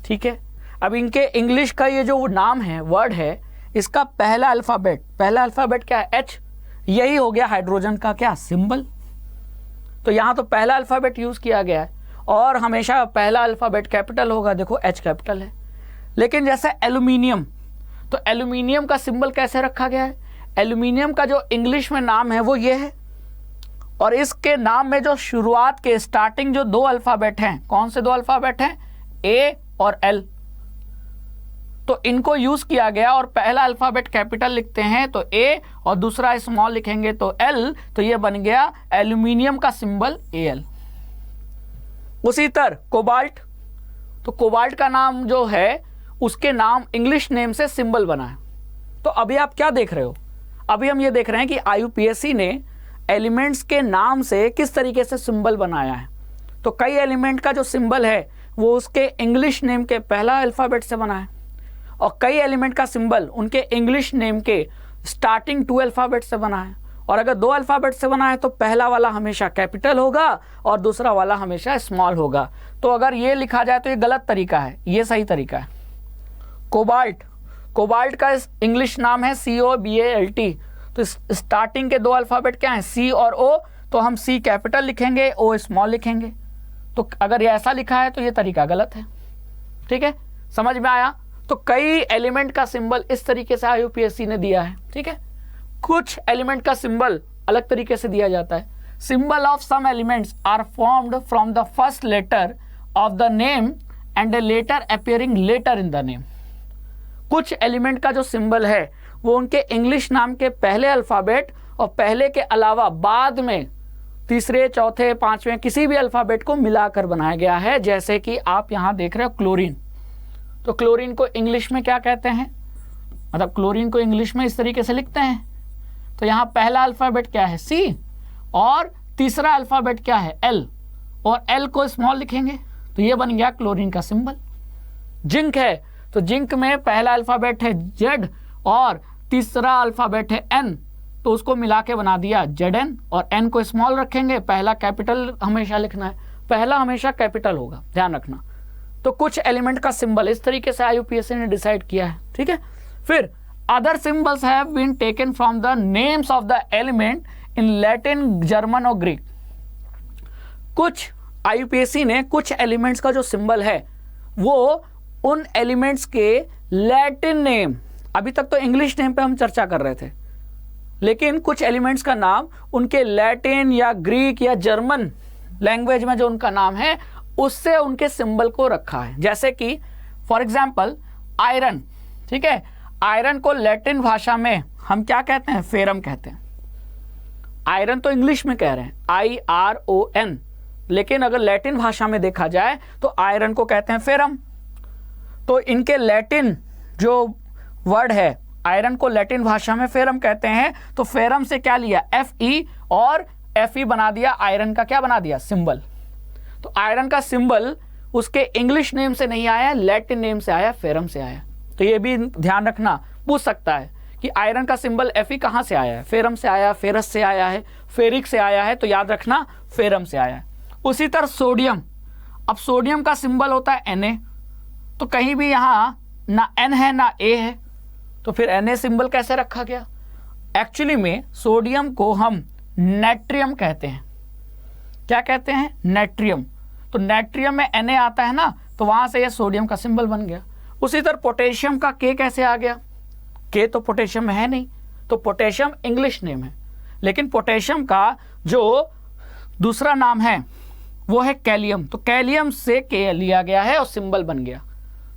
ठीक है। अब इनके इंग्लिश का ये जो नाम है, वर्ड है, इसका पहला अल्फ़ाबेट क्या है? एच। यही हो गया हाइड्रोजन का क्या? सिंबल। तो यहाँ तो पहला अल्फ़ाबेट यूज़ किया गया है और हमेशा पहला अल्फ़ाबेट कैपिटल होगा, देखो एच कैपिटल है। लेकिन जैसे एल्यूमिनियम, तो एल्यूमिनियम का सिंबल कैसे रखा गया है? एल्यूमिनियम का जो इंग्लिश में नाम है वो ये है, और इसके नाम में जो शुरुआत के स्टार्टिंग जो 2 अल्फ़ाबेट हैं, कौन से 2 अल्फ़ाबेट हैं? ए और एल। तो इनको यूज किया गया और पहला अल्फ़ाबेट कैपिटल लिखते हैं तो ए और दूसरा स्मॉल लिखेंगे तो एल, तो ये बन गया एल्यूमिनियम का सिंबल एल। उसी तरह कोबाल्ट, तो कोबाल्ट का नाम जो है उसके नाम इंग्लिश नेम से सिंबल बना है। तो अभी आप क्या देख रहे हो? अभी हम ये देख रहे हैं कि IUPAC ने एलिमेंट्स के नाम से किस तरीके से सिंबल बनाया है। तो कई एलिमेंट का जो सिंबल है वो उसके इंग्लिश नेम के पहला अल्फ़ाबेट से बना है, और कई एलिमेंट का सिंबल उनके इंग्लिश नेम के स्टार्टिंग 2 अल्फ़ाबेट से बना है। और अगर 2 अल्फ़ाबेट से बना है तो पहला वाला हमेशा कैपिटल होगा और दूसरा वाला हमेशा स्मॉल होगा। तो अगर ये लिखा जाए तो ये गलत तरीका है, ये सही तरीका है। कोबाल्ट का इंग्लिश नाम है COBALT। तो स्टार्टिंग के 2 अल्फ़ाबेट क्या हैं? C और O, तो हम C कैपिटल लिखेंगे, O स्मॉल लिखेंगे। तो अगर ये ऐसा लिखा है तो ये तरीका गलत है, ठीक है, समझ में आया? तो कई एलिमेंट का सिंबल इस तरीके से IUPAC ने दिया है, ठीक है। कुछ एलिमेंट का सिंबल अलग तरीके से दिया जाता है। Symbol of some elements are formed from the first letter of the name and a letter appearing letter in the name. कुछ एलिमेंट का जो सिंबल है वो उनके इंग्लिश नाम के पहले अल्फ़ाबेट और पहले के अलावा बाद में तीसरे, चौथे, पांचवें किसी भी अल्फ़ाबेट को मिलाकर बनाया गया है। जैसे कि आप यहाँ देख रहे हो क्लोरीन, तो क्लोरीन को इंग्लिश में क्या कहते हैं? मतलब क्लोरीन को इंग्लिश में इस तरीके से लिखते हैं। तो यहाँ पहला अल्फ़ाबेट क्या है? C, और तीसरा अल्फ़ाबेट क्या है? L, और L को स्मॉल लिखेंगे तो ये बन गया क्लोरीन का सिंबल। जिंक है, तो जिंक में पहला अल्फ़ाबेट है Z और तीसरा अल्फ़ाबेट है N, तो उसको मिला के बना दिया ZN, और N को स्मॉल रखेंगे, पहला कैपिटल हमेशा लिखना है, पहला हमेशा कैपिटल होगा, ध्यान रखना। तो कुछ एलिमेंट का सिंबल इस तरीके से IUPAC ने डिसाइड किया है, ठीक है। फिर other symbols have been taken from the names of the element in Latin, German और ग्रीक। कुछ IUPAC ने कुछ एलिमेंट्स का जो सिंबल है वो उन एलिमेंट्स के लैटिन नेम, अभी तक तो इंग्लिश नेम पे हम चर्चा कर रहे थे, लेकिन कुछ एलिमेंट्स का नाम उनके लैटिन या ग्रीक या जर्मन लैंग्वेज में जो उनका नाम है उससे उनके सिंबल को रखा है। जैसे कि फॉर एग्जाम्पल आयरन, ठीक है, आयरन को लैटिन भाषा में हम क्या कहते हैं? फेरम कहते हैं। आयरन तो इंग्लिश में कह रहे हैं IRON, लेकिन अगर लैटिन भाषा में देखा जाए तो आयरन को कहते हैं फेरम। तो इनके लैटिन जो वर्ड है, आयरन को लैटिन भाषा में फेरम कहते हैं, तो फेरम से क्या लिया? FE, और FE बना दिया आयरन का, क्या बना दिया? सिंबल। तो आयरन का सिंबल उसके इंग्लिश नेम से नहीं आया, लैटिन नेम से आया, फेरम से आया। तो ये भी ध्यान रखना, पूछ सकता है कि आयरन का सिंबल Fe कहाँ से आया है? फेरम से आया, फेरस से आया है, फेरिक से आया है, तो याद रखना फेरम से आया है। उसी तरह सोडियम, अब सोडियम का सिंबल होता है Na, तो कहीं भी यहाँ ना N है ना A है, तो फिर Na सिंबल कैसे रखा गया? एक्चुअली में सोडियम को हम नेट्रियम कहते हैं। क्या कहते हैं? नेट्रियम। तो नेट्रियम में Na आता है ना, तो वहां से ये सोडियम का सिंबल बन गया। उसी तरह पोटेशियम का K कैसे आ गया? K तो पोटेशियम में है नहीं, तो पोटेशियम इंग्लिश नेम है, लेकिन पोटेशियम का जो दूसरा नाम है वो है कैलियम, तो कैलियम से K लिया गया है और सिंबल बन गया।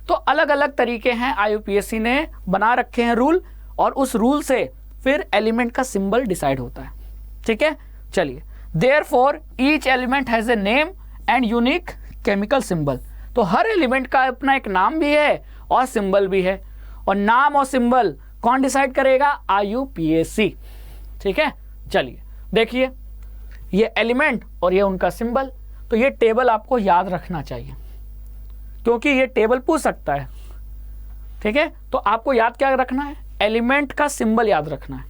तो अलग अलग तरीके हैं, IUPAC ने बना रखे हैं रूल, और उस रूल से फिर एलिमेंट का सिंबल डिसाइड होता है, ठीक है। चलिए, therefore each element has a name and unique chemical symbol. तो हर एलिमेंट का अपना एक नाम भी है और सिंबल भी है, और नाम और सिंबल कौन डिसाइड करेगा? IUPAC, ठीक है। चलिए देखिए, ये एलिमेंट और ये उनका सिंबल, तो ये टेबल आपको याद रखना चाहिए क्योंकि ये टेबल पूछ सकता है, ठीक है। तो आपको याद क्या रखना है? एलिमेंट का सिंबल याद रखना है।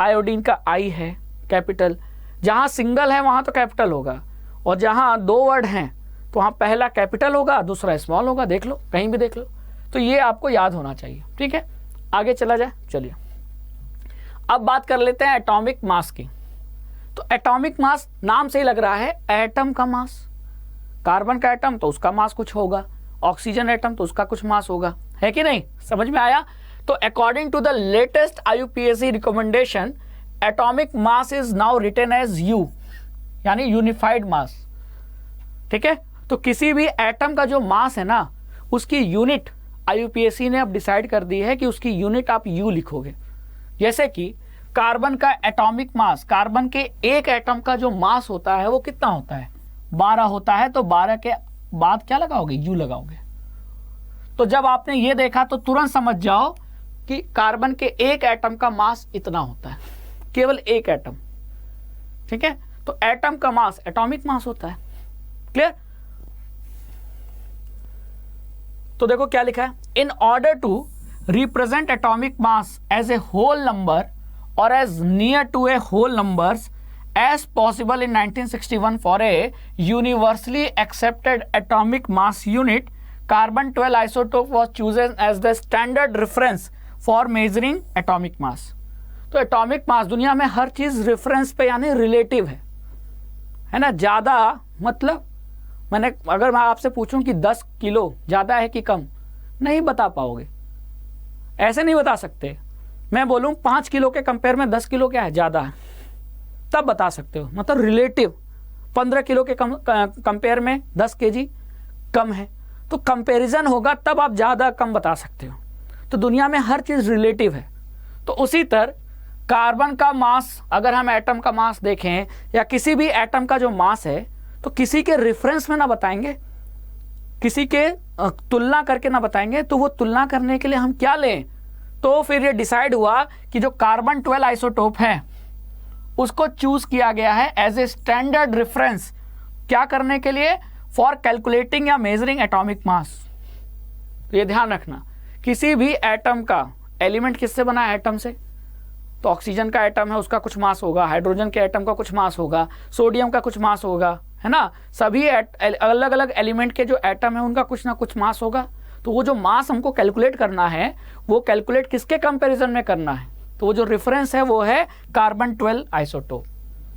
आयोडीन का आई है कैपिटल, जहाँ सिंगल है वहाँ तो कैपिटल होगा, और जहाँ दो वर्ड हैं तो वहाँ पहला कैपिटल होगा दूसरा स्मॉल होगा, देख लो कहीं भी देख लो। तो ये आपको याद होना चाहिए, ठीक है। आगे चला जाए, चलिए अब बात कर लेते हैं एटॉमिक मास की। तो एटॉमिक मास नाम से ही लग रहा है एटम का मास, कार्बन का एटम तो उसका मास कुछ होगा, ऑक्सीजन एटम तो उसका कुछ मास होगा, है कि नहीं, समझ में आया। तो according to the latest IUPAC recommendation, atomic mass is now written as u, यानी यूनिफाइड मास, ठीक है। तो किसी भी एटम का जो मास है ना, उसकी यूनिट IUPAC ने अब डिसाइड कर दी है कि उसकी यूनिट आप यू लिखोगे। जैसे कि कार्बन का एटॉमिक मास, कार्बन के एक एटम का जो मास होता है वो कितना होता है, 12 होता है, तो 12 के बाद क्या लगाओगे, यू लगाओगे। तो जब आपने ये देखा तो तुरंत समझ जाओ कि कार्बन के एक एटम का मास इतना होता है, केवल एक एटम, ठीक है। तो एटम का मास एटॉमिक मास होता है, क्लियर। तो देखो क्या लिखा है, in order to represent atomic mass as a whole number और as near to a whole numbers as possible in 1961 for a universally accepted atomic mass unit, carbon 12 isotope was chosen as the standard reference for measuring atomic mass। तो atomic mass दुनिया में हर चीज reference पे यानी relative है ना, ज्यादा मतलब अगर मैं आपसे पूछूं कि 10 किलो ज्यादा है कि कम, नहीं बता पाओगे, ऐसे नहीं बता सकते। मैं बोलूं 5 किलो के कंपेयर में 10 किलो क्या है, ज्यादा है, तब बता सकते हो, मतलब रिलेटिव। 15 किलो के कंपेयर में 10 kg कम है, तो कंपैरिजन होगा तब आप ज़्यादा कम बता सकते हो। तो दुनिया में हर चीज़ रिलेटिव है। तो उसी तरह कार्बन का मास, अगर हम एटम का मास देखें या किसी भी एटम का जो मास है, तो किसी के रेफरेंस में ना बताएंगे, किसी के तुलना करके ना बताएंगे। तो वो तुलना करने के लिए हम क्या लें, तो फिर ये डिसाइड हुआ कि जो कार्बन 12 आइसोटोप है उसको चूज किया गया है एज ए स्टैंडर्ड रेफरेंस, क्या करने के लिए, फॉर कैलकुलेटिंग या मेजरिंग एटॉमिक मास। तो ये ध्यान रखना, किसी भी एटम का एलिमेंट किससे बना है, एटम से। तो ऑक्सीजन का एटम है उसका कुछ मास होगा, हाइड्रोजन के एटम का कुछ मास होगा, सोडियम का कुछ मास होगा, है ना। सभी अलग अलग एलिमेंट के जो एटम है उनका कुछ ना कुछ मास होगा। तो वो जो मास हमको कैलकुलेट करना है वो कैलकुलेट किसके कंपैरिजन में करना है, तो वो जो रेफरेंस है वो है कार्बन 12 आइसोटोप।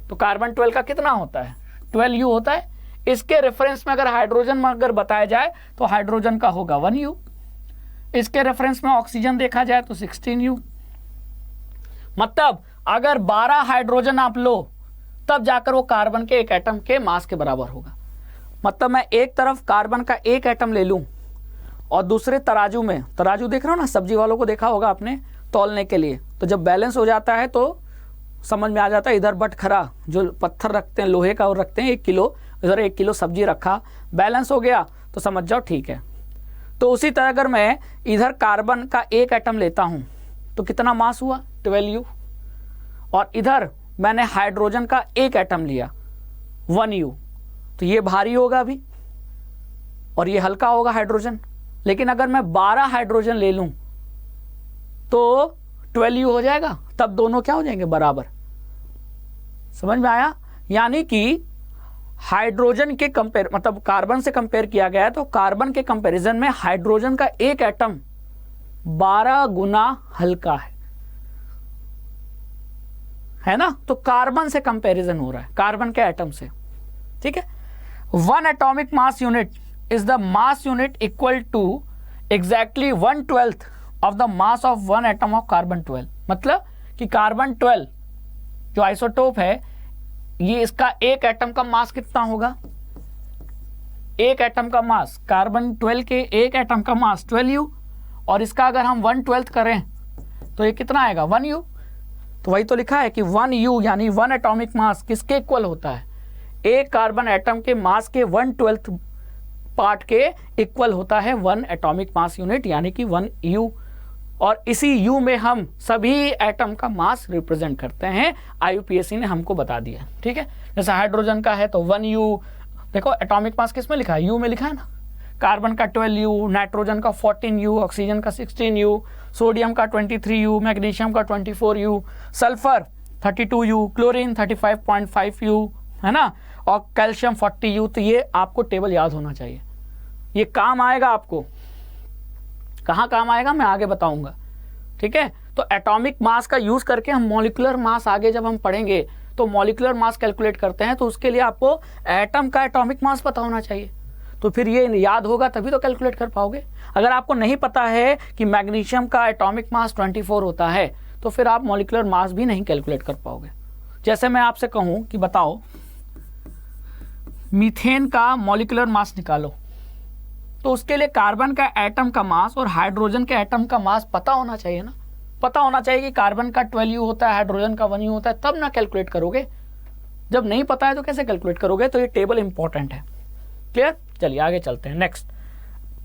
तो कार्बन 12 का कितना होता है, 12U होता है। इसके रेफरेंस में अगर हाइड्रोजन अगर बताया जाए तो हाइड्रोजन का होगा 1U। इसके रेफरेंस में ऑक्सीजन देखा जाए तो 16U। मतलब अगर 12 हाइड्रोजन आप लो तब जाकर वो कार्बन के एक एटम के मास के बराबर होगा। मतलब मैं एक तरफ कार्बन का एक एटम ले लूं और दूसरे तराजू में, तराजू देख रहे हो ना, सब्जी वालों को देखा होगा आपने तौलने के लिए, तो जब बैलेंस हो जाता है तो समझ में आ जाता है। इधर बटखरा जो पत्थर रखते हैं लोहे का और रखते हैं 1 किलो, इधर 1 किलो सब्जी रखा, बैलेंस हो गया तो समझ जाओ ठीक है। तो उसी तरह अगर मैं इधर कार्बन का एक एटम लेता हूं तो कितना मास हुआ, 12U। और इधर मैंने हाइड्रोजन का एक एटम लिया 1U, तो ये भारी होगा भी और ये हल्का होगा हाइड्रोजन। लेकिन अगर मैं 12 हाइड्रोजन ले लूं तो 12U हो जाएगा, तब दोनों क्या हो जाएंगे, बराबर। समझ में आया। यानी कि हाइड्रोजन के कंपेयर, मतलब कार्बन से कंपेयर किया गया है, तो कार्बन के कंपैरिजन में हाइड्रोजन का एक एटम 12 गुना हल्का है ना। तो कार्बन से कंपैरिजन हो रहा है, कार्बन के एटम से, ठीक है। 1 atomic mass unit is the mass unit equal to exactly 1/12 of the mass of one atom of carbon 12। मतलब कि कार्बन 12 जो आइसोटोप है, ये इसका एक एटम का मास कितना होगा, एक एटम का मास, कार्बन 12 के एक एटम का मास 12U, और इसका अगर हम 1/12 करें तो ये कितना आएगा, 1U। तो वही तो लिखा है कि 1U यानी 1 एटॉमिक मास किसके इक्वल होता है, एक कार्बन एटम के मास के 1/12 पार्ट के इक्वल होता है 1 एटॉमिक मास यूनिट, यानी कि 1U। और इसी U में हम सभी एटम का मास रिप्रेजेंट करते हैं, IUPAC ने हमको बता दिया, ठीक है। जैसे हाइड्रोजन का है तो 1U, देखो एटॉमिक मास किस में लिखा है, U में लिखा है ना। कार्बन का 12U, नाइट्रोजन का 14U, ऑक्सीजन का 16U, सोडियम का 23U, मैग्नीशियम का 24U, sulphur 32U, chlorine 35.5U, है ना, और कैल्शियम 40U। तो ये आपको टेबल याद होना चाहिए, ये काम आएगा आपको। कहाँ काम आएगा मैं आगे बताऊंगा, ठीक है। तो एटॉमिक मास का यूज करके हम मॉलिक्यूलर मास आगे जब हम पढ़ेंगे तो मॉलिक्यूलर मास कैलकुलेट करते हैं, तो उसके लिए आपको एटम का एटॉमिक मास पता होना चाहिए, तो फिर ये याद होगा तभी तो कैलकुलेट कर पाओगे। अगर आपको नहीं पता है कि मैग्नीशियम का एटॉमिक मास 24 होता है तो फिर आप मॉलिक्यूलर मास भी नहीं कैलकुलेट कर पाओगे। जैसे मैं आपसे कहूं कि बताओ मीथेन का मॉलिक्यूलर मास निकालो, तो उसके लिए कार्बन का एटम का मास और हाइड्रोजन के एटम का मास पता होना चाहिए ना। पता होना चाहिए कि कार्बन का 12U होता है, हाइड्रोजन का 1U होता है, तब ना कैलकुलेट करोगे। जब नहीं पता है तो कैसे कैलकुलेट करोगे। तो ये टेबल इंपॉर्टेंट है। क्लियर, चलिए आगे चलते हैं। नेक्स्ट,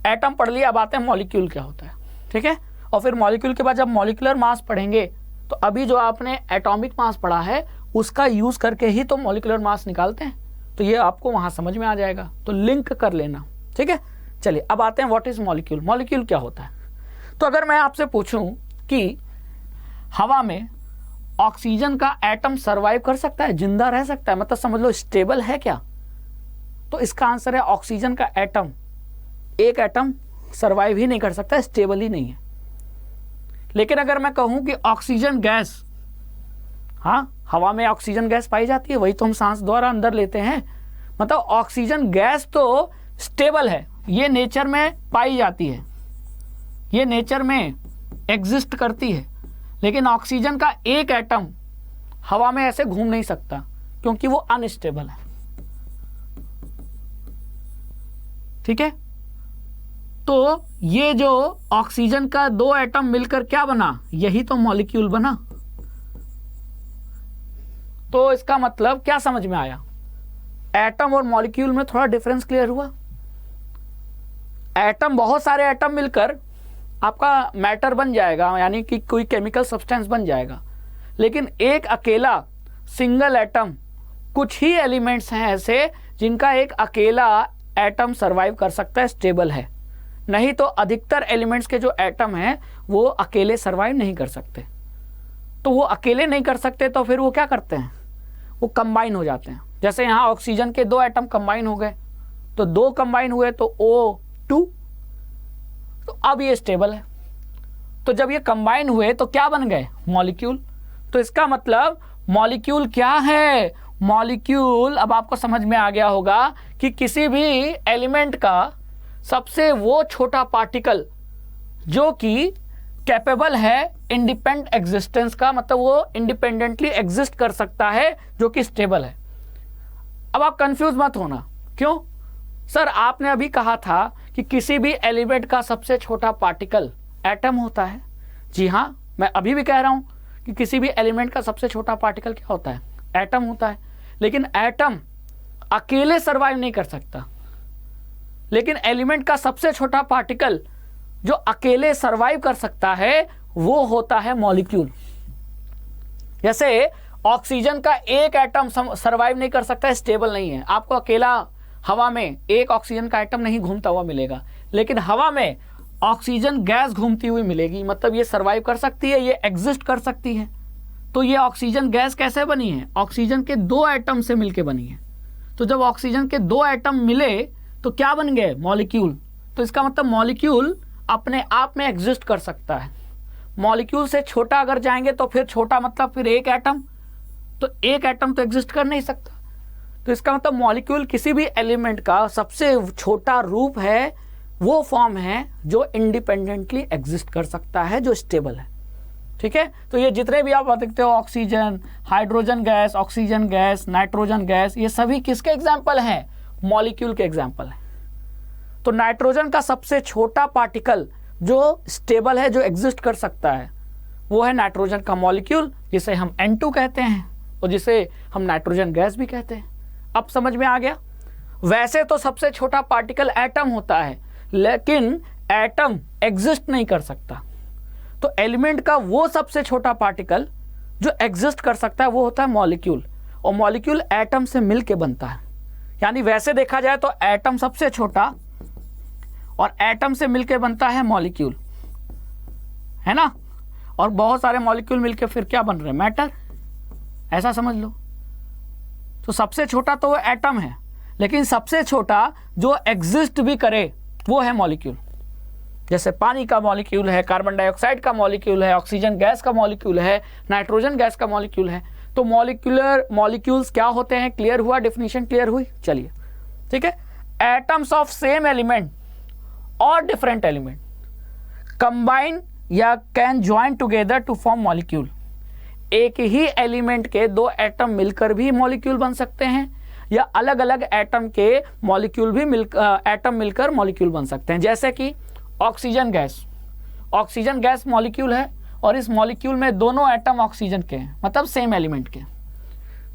एटम पढ़ लिया, अब आते हैं मॉलिक्यूल क्या होता है, ठीक है। और फिर मॉलिक्यूल के बाद जब मॉलिक्यूलर मास पढ़ेंगे तो अभी जो आपने एटॉमिक मास पढ़ा है उसका यूज करके ही तो मॉलिक्यूलर मास निकालते हैं, तो ये आपको वहां समझ में आ जाएगा, तो लिंक कर लेना, ठीक है। चलिए अब आते हैं व्हाट इज मॉलिक्यूल। मॉलिक्यूल क्या होता है। तो अगर मैं आपसे पूछूं कि हवा में ऑक्सीजन का एटम सरवाइव कर सकता है, जिंदा रह सकता है, मतलब समझ लो स्टेबल है क्या, तो इसका आंसर है ऑक्सीजन का एटम, एक एटम सरवाइव ही नहीं कर सकता, स्टेबल ही नहीं है। लेकिन अगर मैं कहूं कि ऑक्सीजन गैस, हाँ हवा में ऑक्सीजन गैस पाई जाती है, वही तो हम सांस द्वारा अंदर लेते हैं, मतलब ऑक्सीजन गैस तो स्टेबल है, ये नेचर में पाई जाती है, ये नेचर में एग्जिस्ट करती है। लेकिन ऑक्सीजन का एक एटम हवा में ऐसे घूम नहीं सकता क्योंकि वो अनस्टेबल है, ठीक है। तो ये जो ऑक्सीजन का दो एटम मिलकर क्या बना, यही तो मॉलिक्यूल बना। तो इसका मतलब क्या समझ में आया, एटम और मॉलिक्यूल में थोड़ा डिफरेंस क्लियर हुआ। एटम, बहुत सारे एटम मिलकर आपका मैटर बन जाएगा, यानी कि कोई केमिकल सब्सटेंस बन जाएगा। लेकिन एक अकेला सिंगल एटम, कुछ ही एलिमेंट्स हैं ऐसे जिनका एक अकेला एटम सरवाइव कर सकता है, स्टेबल है। नहीं तो अधिकतर एलिमेंट्स के जो एटम हैं वो अकेले सरवाइव नहीं कर सकते। तो वो अकेले नहीं कर सकते तो फिर वो क्या करते हैं, वो कंबाइन हो जाते हैं। जैसे यहाँ ऑक्सीजन के दो एटम कंबाइन हो गए, तो दो कंबाइन हुए तो O2, तो अब ये स्टेबल है। तो जब ये कंबाइन हुए तो क्या बन गए, मॉलिक्यूल। तो इसका मतलब मॉलिक्यूल क्या है, मॉलिक्यूल, अब आपको समझ में आ गया होगा कि किसी भी एलिमेंट का सबसे वो छोटा पार्टिकल जो कि कैपेबल है इंडिपेंडेंट एग्जिस्टेंस का, मतलब वो इंडिपेंडेंटली एग्जिस्ट कर सकता है, जो कि स्टेबल है। अब आप कंफ्यूज मत होना, क्यों सर आपने अभी कहा था कि किसी भी एलिमेंट का सबसे छोटा पार्टिकल एटम होता है। जी हाँ, मैं अभी भी कह रहा हूं कि किसी भी एलिमेंट का सबसे छोटा पार्टिकल क्या होता है, एटम होता है। लेकिन एटम अकेले सरवाइव नहीं कर सकता, लेकिन एलिमेंट का सबसे छोटा पार्टिकल जो अकेले सरवाइव कर सकता है वो होता है मॉलिक्यूल। जैसे ऑक्सीजन का एक एटम सरवाइव नहीं कर सकता, स्टेबल नहीं है। आपको अकेला हवा में एक ऑक्सीजन का एटम नहीं घूमता हुआ मिलेगा, लेकिन हवा में ऑक्सीजन गैस घूमती हुई मिलेगी, मतलब ये सरवाइव कर सकती है, ये एग्जिस्ट कर सकती है। तो ये ऑक्सीजन गैस कैसे बनी है, ऑक्सीजन के दो एटम से मिलके बनी है। तो जब ऑक्सीजन के दो एटम मिले तो क्या बन गए, मॉलिक्यूल। तो इसका मतलब मॉलिक्यूल अपने आप में एग्जिस्ट कर सकता है। मॉलिक्यूल से छोटा अगर जाएंगे तो फिर छोटा मतलब फिर एक एटम, तो एक एटम तो एग्जिस्ट कर नहीं सकता। तो इसका मतलब मॉलिक्यूल किसी भी एलिमेंट का सबसे छोटा रूप है, वो फॉर्म है जो इंडिपेंडेंटली एग्जिस्ट कर सकता है, जो स्टेबल है, ठीक है। तो ये जितने भी आप देखते हो oxygen, hydrogen gas, oxygen gas, nitrogen gas, ये सभी किसके एग्जाम्पल हैं, मॉलिक्यूल के एग्जाम्पल हैं। तो नाइट्रोजन का सबसे छोटा पार्टिकल जो स्टेबल है, जो एग्जिस्ट कर सकता है, वो है नाइट्रोजन का मॉलिक्यूल, जिसे हम N2 कहते हैं और जिसे हम नाइट्रोजन गैस भी कहते हैं। अब समझ में आ गया। वैसे तो सबसे छोटा पार्टिकल एटम होता है, लेकिन एटम एग्जिस्ट नहीं कर सकता। तो एलिमेंट का वो सबसे छोटा पार्टिकल जो एग्जिस्ट कर सकता है वो होता है मॉलिक्यूल, और मॉलिक्यूल एटम से मिलके बनता है। यानी वैसे देखा जाए तो एटम सबसे छोटा, और एटम से मिलके बनता है मॉलिक्यूल, है ना, और बहुत सारे मॉलिक्यूल मिलके फिर क्या बन रहे हैं, मैटर, ऐसा समझ लो। तो सबसे छोटा तो वो एटम है, लेकिन सबसे छोटा जो एग्जिस्ट भी करे वो है मॉलिक्यूल। जैसे पानी का मॉलिक्यूल है, कार्बन डाइऑक्साइड का मॉलिक्यूल है, ऑक्सीजन गैस का मॉलिक्यूल है, नाइट्रोजन गैस का मॉलिक्यूल है। तो मॉलिक्यूल्स क्या होते हैं, क्लियर हुआ, डेफिनेशन क्लियर हुई। चलिए ठीक है, एटम्स ऑफ सेम एलिमेंट और डिफरेंट एलिमेंट कंबाइन या can join together to form molecule. एक ही एलिमेंट के दो एटम मिलकर भी मॉलिक्यूल बन सकते हैं, या अलग अलग एटम के मॉलिक्यूल भी एटम मिलकर मॉलिक्यूल बन सकते हैं। जैसे कि ऑक्सीजन गैस मॉलिक्यूल है, और इस मॉलिक्यूल में दोनों एटम ऑक्सीजन के हैं, मतलब सेम एलिमेंट के।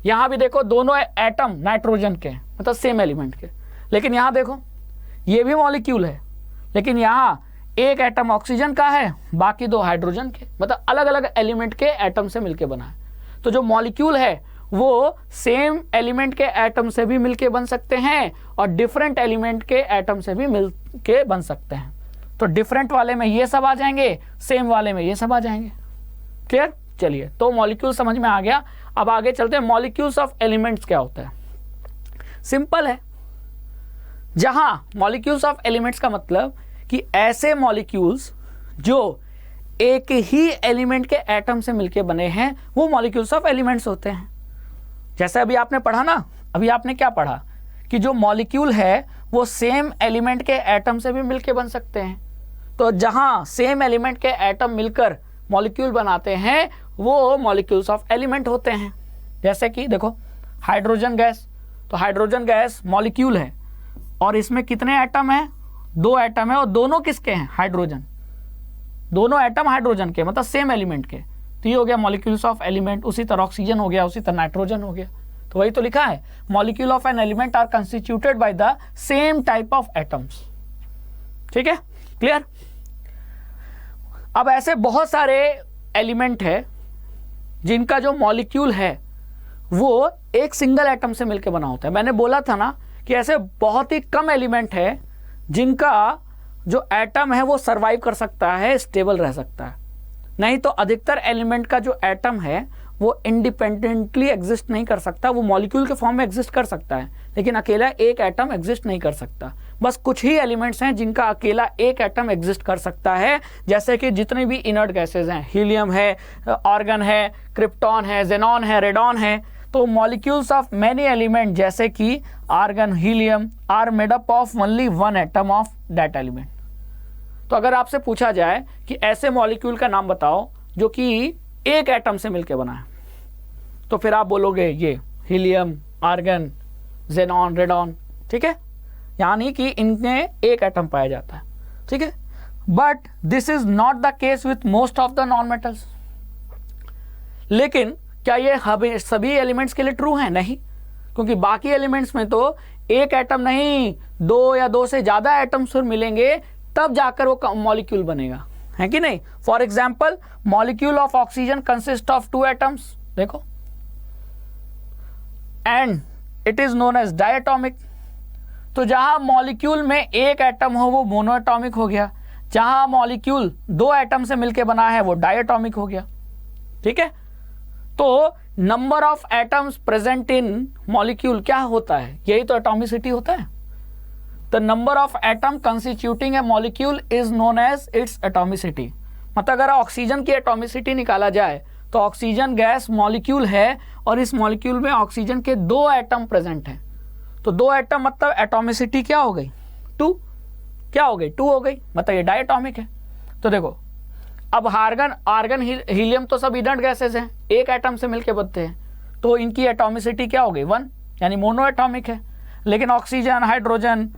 यहाँ भी देखो दोनों एटम नाइट्रोजन के हैं, मतलब सेम एलिमेंट के। लेकिन यहाँ देखो ये भी मॉलिक्यूल है, लेकिन यहाँ एक एटम ऑक्सीजन का है, बाकी दो हाइड्रोजन के, मतलब अलग अलग एलिमेंट के एटम से मिलके बना है। तो जो मॉलिक्यूल है वो सेम एलिमेंट के एटम से भी मिलके बन सकते हैं, और डिफरेंट एलिमेंट के एटम से भी मिलके बन सकते हैं। तो डिफरेंट वाले में ये सब आ जाएंगे, सेम वाले में ये सब आ जाएंगे। क्लियर? चलिए, तो मॉलिक्यूल समझ में आ गया। अब आगे चलते हैं, मॉलिक्यूल्स ऑफ एलिमेंट्स क्या होता है। सिंपल है, जहां मॉलिक्यूल्स ऑफ एलिमेंट्स का मतलब कि ऐसे मॉलिक्यूल्स जो एक ही एलिमेंट के एटम से मिलके बने हैं, वो मॉलिक्यूल्स ऑफ एलिमेंट्स होते हैं। जैसे अभी आपने पढ़ा ना, अभी आपने क्या पढ़ा कि जो मॉलिक्यूल है वो सेम एलिमेंट के एटम से भी मिलके बन सकते हैं। तो जहां सेम एलिमेंट के एटम मिलकर मॉलिक्यूल बनाते हैं वो मॉलिक्यूल्स ऑफ एलिमेंट होते हैं। जैसे कि देखो हाइड्रोजन गैस, तो हाइड्रोजन गैस मॉलिक्यूल है, और इसमें कितने एटम हैं, दो एटम है, और दोनों किसके हैं, हाइड्रोजन, दोनों एटम हाइड्रोजन के, मतलब सेम एलिमेंट के। तो ये हो गया मॉलिक्यूल्स ऑफ एलिमेंट। उसी तरह ऑक्सीजन हो गया, उसी तरह नाइट्रोजन हो गया। तो वही तो लिखा है, molecule of an element are constituted by the same type of atoms. ठीक है, क्लियर? अब ऐसे बहुत सारे एलिमेंट है जिनका जो मॉलिक्यूल है वो एक सिंगल एटम से मिलकर बना होता है। मैंने बोला था ना कि ऐसे बहुत ही कम एलिमेंट है जिनका जो एटम है वो सरवाइव कर सकता है, स्टेबल रह सकता है। नहीं तो अधिकतर एलिमेंट का जो एटम है वो इंडिपेंडेंटली एग्जिस्ट नहीं कर सकता। वो मॉलिक्यूल के फॉर्म में एग्जिस्ट कर सकता है, लेकिन अकेला एक एटम एग्जिस्ट नहीं कर सकता। बस कुछ ही एलिमेंट्स हैं जिनका अकेला एक एटम एग्जिस्ट कर सकता है, जैसे कि जितने भी इनर्ट गैसेज हैं, हीलियम है, आर्गन है, क्रिप्टॉन है, जेनॉन है, रेडॉन है। तो मॉलिक्यूल्स ऑफ मैनी एलिमेंट जैसे कि argon, helium are made up of only one atom of that element. तो अगर आपसे पूछा जाए कि ऐसे मॉलिक्यूल का नाम बताओ जो कि एक एटम से मिलकर बना है, तो फिर आप बोलोगे ये हीलियम, आर्गन, जेनॉन, रेडॉन। ठीक है, यानी कि इनमें एक एटम पाया जाता है। ठीक है, but this is not the case with most of the non metals. लेकिन क्या ये सभी एलिमेंट्स के लिए ट्रू है? नहीं, क्योंकि बाकी एलिमेंट्स में तो एक एटम नहीं, दो या दो से ज्यादा एटम्स मिलेंगे, तब जाकर वो मॉलिक्यूल बनेगा, है कि नहीं? For example, molecule of oxygen consist of 2 atoms, देखो, and it is known as diatomic. तो जहां मॉलिक्यूल में एक एटम हो वो मोनोएटॉमिक हो गया, जहां मॉलिक्यूल 2 एटम से मिलकर बना है वो डायटोमिक हो गया। ठीक है, तो number of atoms present in molecule क्या होता है? यही तो एटॉमिसिटी होता है। The number of atom constituting a molecule is known as its atomicity. मतलब अगर ऑक्सीजन की एटॉमिसिटी निकाला जाए तो ऑक्सीजन गैस मॉलिक्यूल है, और इस मॉलिक्यूल में ऑक्सीजन के 2 एटम प्रेजेंट हैं। तो 2 एटम मतलब एटॉमिसिटी क्या हो गई? 2। क्या हो गई? 2 हो गई, मतलब ये डायटोमिक है। तो देखो, अब आर्गन, हीलियम तो सब इनर्ट गैसेज हैं, एक एटम से मिलकर बनते हैं, तो इनकी एटॉमिसिटी क्या हो गई? 1, यानी मोनो एटॉमिक है। लेकिन oxygen, hydrogen,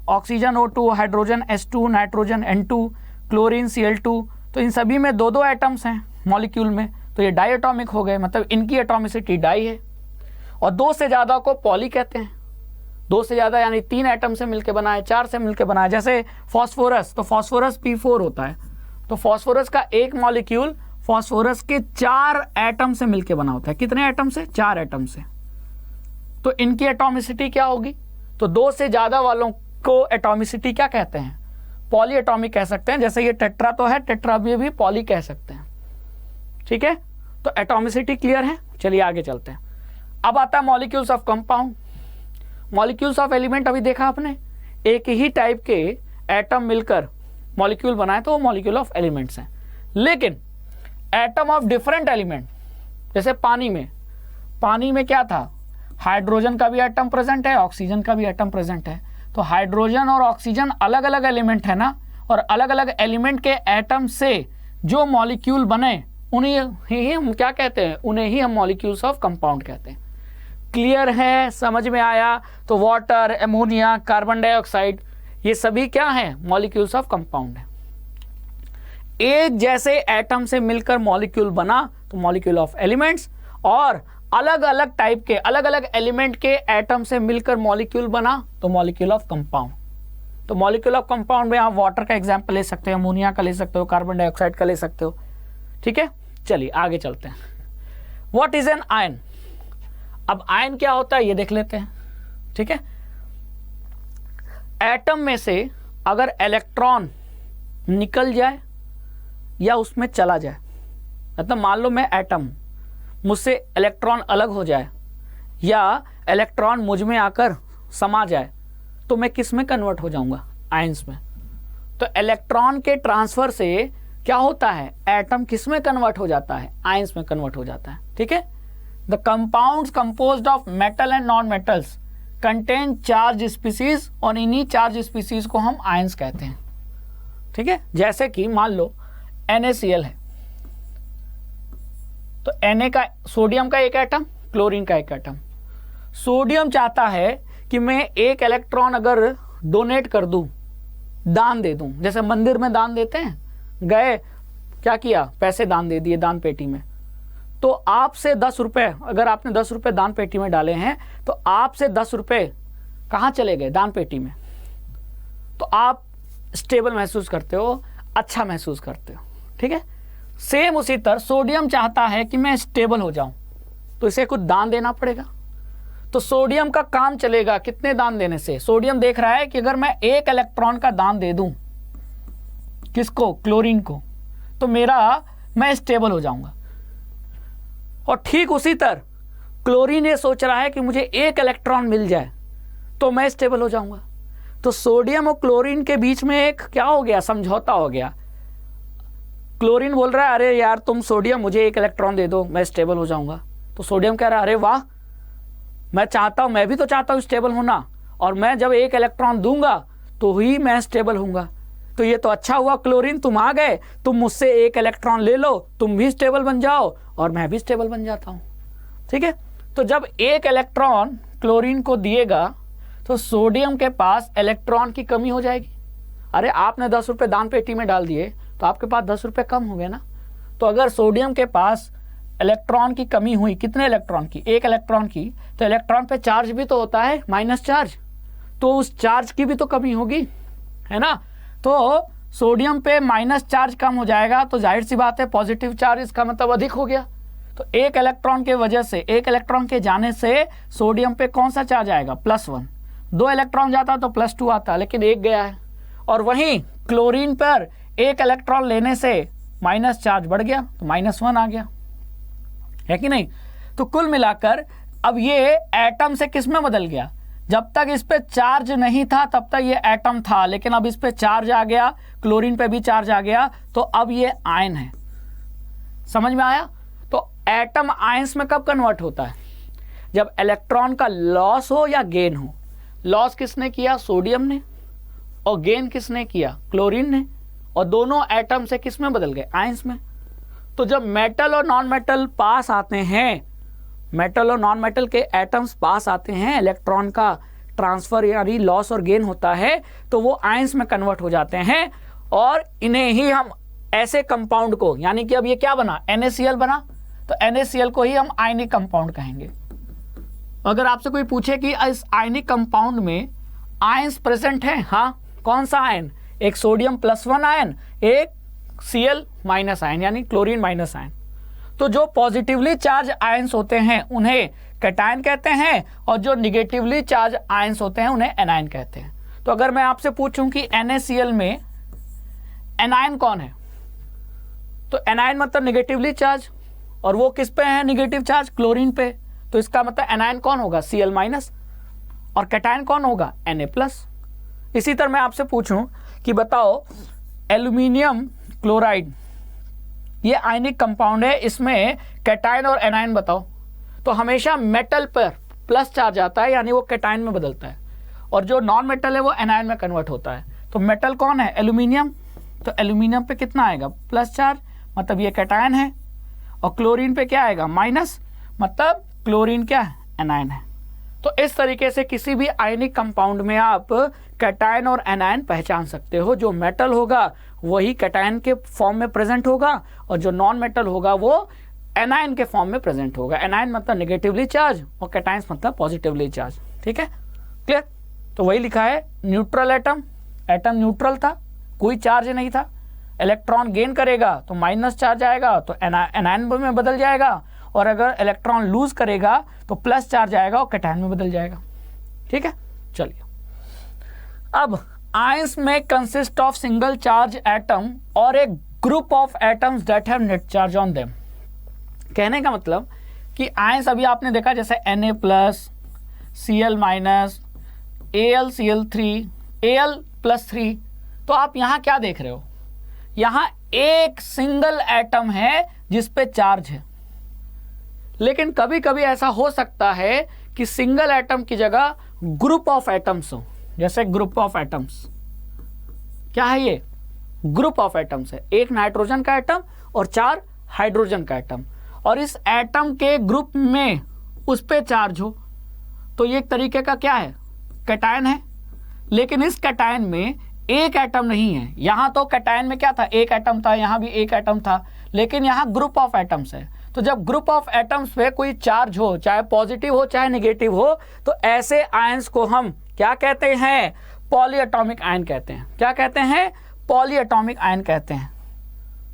oxygen O2, hydrogen H2, nitrogen N2, chlorine Cl2, तो इन सभी में 2 एटम्स हैं मॉलिक्यूल में, तो ये डायटोमिक हो गए, मतलब इनकी एटॉमिसिटी डाई है। और 2 से ज़्यादा को पॉली कहते हैं। 2 से ज़्यादा यानी 3 एटम से मिलकर बना है, 4 से मिलकर बना है। जैसे फास्फोरस, तो फास्फोरस P4 होता है, तो फास्फोरस का एक मॉलिक्यूल फास्फोरस के 4 एटम से मिलकर बना होता है। कितने एटम से? 4 एटम से। तो इनकी एटॉमिसिटी क्या होगी? तो 2 से ज़्यादा वालों को एटॉमिसिटी क्या कहते हैं? पॉली एटॉमिक कह सकते हैं। जैसे ये टेट्रा तो है, टेट्रा भी पॉली कह सकते हैं। ठीक है, तो एटॉमिसिटी क्लियर है। चलिए आगे चलते हैं। अब आता है molecules of compound. Molecules of element अभी देखा आपने, एक ही टाइप के एटम मिलकर मॉलिक्यूल बनाए तो वो मॉलिक्यूल ऑफ एलिमेंट्स हैं। लेकिन एटम ऑफ डिफरेंट एलिमेंट, जैसे पानी में क्या था, हाइड्रोजन का भी एटम प्रेजेंट है, ऑक्सीजन का भी एटम प्रेजेंट है। तो हाइड्रोजन और ऑक्सीजन अलग अलग एलिमेंट है ना, और अलग अलग एलिमेंट के एटम से जो मॉलिक्यूल बने उन्हें ही हम क्या कहते हैं, उन्हें ही हम मॉलिक्यूल्स ऑफ कंपाउंड कहते हैं। क्लियर है, समझ में आया? तो वाटर, एमोनिया, कार्बन डाइऑक्साइड, ये सभी क्या हैं, मॉलिक्यूल्स ऑफ कंपाउंड है। एक जैसे एटम से मिलकर मॉलिक्यूल बना तो मॉलिक्यूल ऑफ एलिमेंट्स, और अलग अलग टाइप के अलग अलग एलिमेंट के एटम से मिलकर मॉलिक्यूल बना तो मॉलिक्यूल ऑफ कंपाउंड। तो मॉलिक्यूल ऑफ कंपाउंड में आप वाटर का एग्जांपल ले सकते हो, अमोनिया का ले सकते हो, कार्बन डाइऑक्साइड का ले सकते हो। ठीक है, चलिए आगे चलते हैं। What is an ion? अब आयन क्या होता है ये देख लेते हैं। ठीक है, एटम में से अगर इलेक्ट्रॉन निकल जाए या उसमें चला जाए, मतलब मान लो मैं एटम, मुझसे इलेक्ट्रॉन अलग हो जाए या इलेक्ट्रॉन मुझ में आकर समा जाए, तो मैं किस में कन्वर्ट हो जाऊंगा, आयंस में। तो इलेक्ट्रॉन के ट्रांसफर से क्या होता है, एटम किस में कन्वर्ट हो जाता है, आयंस में कन्वर्ट हो जाता है। ठीक है, the compounds composed of metal and non metals contain charge species, और इन्हीं चार्ज स्पीसीज को हम आयंस कहते हैं। ठीक है, जैसे कि मान लो NaCl है, तो Na का, सोडियम का एक एटम, क्लोरीन का एक एटम। सोडियम चाहता है कि मैं एक इलेक्ट्रॉन अगर डोनेट कर दूं, दान दे दूं, जैसे मंदिर में दान देते हैं, गए क्या किया, पैसे दान दे दिए दान पेटी में, तो आपसे 10 रुपए, अगर आपने 10 रुपए दान पेटी में डाले हैं तो आपसे 10 रुपए कहाँ चले गए, दान पेटी में। तो आप स्टेबल महसूस करते हो, अच्छा महसूस करते हो। ठीक है, सेम उसी तरह सोडियम चाहता है कि मैं स्टेबल हो जाऊं, तो इसे कुछ दान देना पड़ेगा। तो सोडियम का काम चलेगा कितने दान देने से, सोडियम देख रहा है कि अगर मैं एक इलेक्ट्रॉन का दान दे दूं, किसको, क्लोरीन को, तो मैं स्टेबल हो जाऊंगा। और ठीक उसी तरह क्लोरीन ये सोच रहा है कि मुझे एक इलेक्ट्रॉन मिल जाए तो मैं स्टेबल हो जाऊंगा। तो सोडियम और क्लोरीन के बीच में एक क्या हो गया, समझौता हो गया। क्लोरीन बोल रहा है अरे यार तुम सोडियम मुझे एक इलेक्ट्रॉन दे दो मैं स्टेबल हो जाऊंगा। तो सोडियम कह रहा है अरे वाह, मैं चाहता हूं, मैं भी तो चाहता हूं स्टेबल होना, और मैं जब एक इलेक्ट्रॉन दूंगा तो ही मैं स्टेबल होऊंगा। तो ये तो अच्छा हुआ क्लोरीन तुम आ गए, तुम मुझसे एक इलेक्ट्रॉन ले लो, तुम भी स्टेबल बन जाओ और मैं भी स्टेबल बन जाता हूं। ठीक है, तो जब एक इलेक्ट्रॉन क्लोरीन को दिएगा तो सोडियम के पास इलेक्ट्रॉन की कमी हो जाएगी। अरे आपने 10 रुपये दान पेटी में डाल दिए तो आपके पास 10 रुपये कम हो गए ना। तो अगर सोडियम के पास इलेक्ट्रॉन की कमी हुई, कितने इलेक्ट्रॉन की, एक इलेक्ट्रॉन की, तो इलेक्ट्रॉन पे चार्ज भी तो होता है, माइनस चार्ज, तो उस चार्ज की भी तो कमी होगी, है ना। तो सोडियम पे माइनस चार्ज कम हो जाएगा तो जाहिर सी बात है पॉजिटिव चार्ज इसका मतलब अधिक हो गया। तो एक इलेक्ट्रॉन के वजह से, एक इलेक्ट्रॉन के जाने से सोडियम पे कौन सा चार्ज आएगा, +1। 2 इलेक्ट्रॉन जाता तो +2 आता, लेकिन एक गया है। और वहीं क्लोरीन पर एक इलेक्ट्रॉन लेने से माइनस चार्ज बढ़ गया तो -1 आ गया, है कि नहीं। तो कुल मिलाकर अब ये एटम से किस में बदल गया, जब तक इस पे चार्ज नहीं था तब तक ये एटम था, लेकिन अब इस पे चार्ज आ गया, क्लोरीन पे भी चार्ज आ गया, तो अब ये आयन है। समझ में आया। तो एटम आयंस में कब कन्वर्ट होता है, जब इलेक्ट्रॉन का लॉस हो या गेन हो। लॉस किसने किया, सोडियम ने, और गेन किसने किया, क्लोरीन ने, और दोनों एटम से किस में बदल गए, आयंस में। तो जब मेटल और नॉन मेटल पास आते हैं, मेटल और नॉन मेटल के एटम्स पास आते हैं, इलेक्ट्रॉन का ट्रांसफर यानी लॉस और गेन होता है, तो वो आयंस में कन्वर्ट हो जाते हैं। और इन्हें ही हम ऐसे कंपाउंड को, यानी कि अब ये क्या बना, NaCl बना, तो NaCl को ही हम आयनिक कंपाउंड कहेंगे। अगर आपसे कोई पूछे कि इस आयनिक कंपाउंड में आयंस प्रेजेंट है, हाँ, कौन सा आयन, एक सोडियम +1 आयन, एक Cl- आयन यानी क्लोरीन माइनस आयन। तो जो पॉजिटिवली चार्ज आयंस होते हैं उन्हें कैटायन कहते हैं, और जो निगेटिवली चार्ज आयंस होते हैं उन्हें एनायन कहते हैं। तो अगर मैं आपसे पूछूं कि NaCl में एनायन कौन है? तो एनायन मतलब निगेटिवली चार्ज, और वो किस पे है निगेटिव चार्ज? क्लोरीन पे। तो इसका मतलब एनायन कौन होगा? Cl minus. और कैटायन कौन होगा? Na plus. इसी तरह मैं आपसे पूछूं कि बताओ एल्यूमिनियम क्लोराइड ये आयनिक कंपाउंड है, इसमें कैटायन और एनायन बताओ। तो हमेशा मेटल पर प्लस चार्ज आता है, यानी वो कैटायन में बदलता है, और जो नॉन मेटल है वो एनायन में कन्वर्ट होता है। तो मेटल कौन है? एल्यूमिनियम। तो एल्यूमिनियम पे कितना आएगा? प्लस चार्ज, मतलब ये कैटायन है। और क्लोरीन पे क्या आएगा? माइनस, मतलब क्लोरीन क्या है? एनायन है। तो इस तरीके से किसी भी आयनिक कंपाउंड में आप कैटायन और एनायन पहचान सकते हो। जो मेटल होगा वही कैटायन के फॉर्म में प्रेजेंट होगा, और जो नॉन मेटल होगा वो एनायन के फॉर्म में प्रेजेंट होगा। एनायन मतलब नेगेटिवली चार्ज और कैटायंस मतलब पॉजिटिवली चार्ज। ठीक है, क्लियर? तो वही लिखा है न्यूट्रल एटम, एटम न्यूट्रल था, कोई चार्ज नहीं था। इलेक्ट्रॉन गेन करेगा तो माइनस चार्ज आएगा, तो एनायन में बदल जाएगा, और अगर इलेक्ट्रॉन लूज करेगा तो प्लस चार्ज आएगा और कैटायन में बदल जाएगा। ठीक है, चलिए अब आयंस में consist of single charge atom और एक group of atoms that have net charge on them. कहने का मतलब कि आयंस अभी आपने देखा जैसे Na plus, Cl minus, AlCl3, Al plus 3, तो आप यहां क्या देख रहे हो? यहां एक सिंगल एटम है जिस पे चार्ज है। लेकिन कभी कभी ऐसा हो सकता है कि सिंगल एटम की जगह ग्रुप ऑफ एटम्स हो, जैसे ग्रुप ऑफ एटम्स। क्या है ये? ग्रुप ऑफ एटम्स है, एक नाइट्रोजन का एटम और 4 हाइड्रोजन का एटम, और इस एटम के ग्रुप में उस पे चार्ज हो, तो ये एक तरीके का क्या है? कैटायन है। लेकिन इस कैटायन में एक एटम नहीं है। यहां तो कैटायन में क्या था? एक एटम था, यहां भी एक एटम था, लेकिन यहां ग्रुप ऑफ एटम्स है। तो जब ग्रुप ऑफ एटम्स पे कोई चार्ज हो, चाहे पॉजिटिव हो चाहे नेगेटिव हो, तो ऐसे आयंस को हम क्या कहते हैं? पॉलीएटॉमिक आयन कहते हैं। क्या कहते हैं? पॉलीएटॉमिक आयन कहते हैं।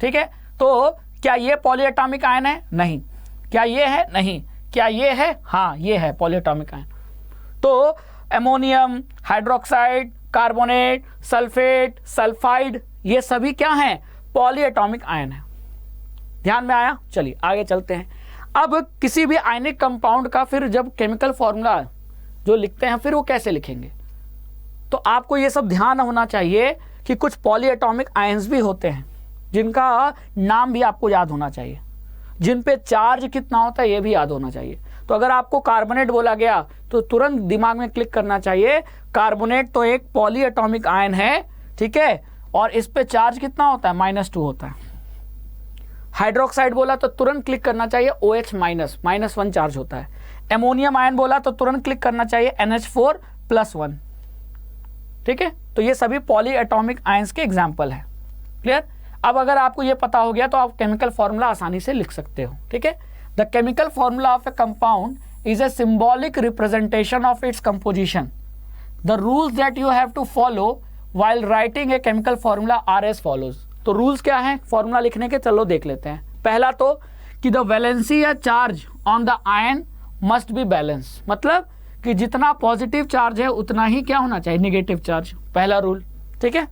ठीक है, तो क्या ये पॉलीएटॉमिक आयन है? नहीं। क्या ये है? नहीं। क्या ये है? हाँ, ये है पॉलीएटॉमिक आयन। तो ammonium, hydroxide, carbonate, sulphate, sulphide, ये सभी क्या हैं? पॉलीएटॉमिक आयन है। ध्यान में आया? चलिए आगे चलते हैं। अब किसी भी आयनिक कंपाउंड का फिर जब केमिकल फॉर्मूला जो लिखते हैं फिर वो कैसे लिखेंगे, तो आपको ये सब ध्यान होना चाहिए कि कुछ पॉलीएटॉमिक आयंस भी होते हैं जिनका नाम भी आपको याद होना चाहिए, जिन पे चार्ज कितना होता है ये भी याद होना चाहिए। तो अगर आपको कार्बोनेट बोला गया तो तुरंत दिमाग में क्लिक करना चाहिए, कार्बोनेट तो एक पॉलीएटॉमिक आयन है, ठीक है, और इस पे चार्ज कितना होता है? -2 होता है। हाइड्रोक्साइड बोला तो तुरंत क्लिक करना चाहिए OH -1 चार्ज होता है। एमोनियम आयन बोला तो तुरंत क्लिक करना चाहिए NH4+1। ठीक है, तो ये सभी पॉलीएटॉमिक आयंस के एग्जाम्पल है। क्लियर? अब अगर आपको ये पता हो गया तो आप केमिकल फॉर्मूला आसानी से लिख सकते हो। ठीक है, the chemical formula of a compound is a symbolic representation of its composition. The rules that you have to follow while writing a chemical formula are as follows. तो रूल्स क्या हैं फॉर्मूला लिखने के? चलो देख लेते हैं। पहला तो कि द वैलेंसी या charge on the ion must be balance, मतलब कि जितना पॉजिटिव चार्ज है उतना ही क्या होना चाहिए? Negative charge. पहला रूल। ठीक है,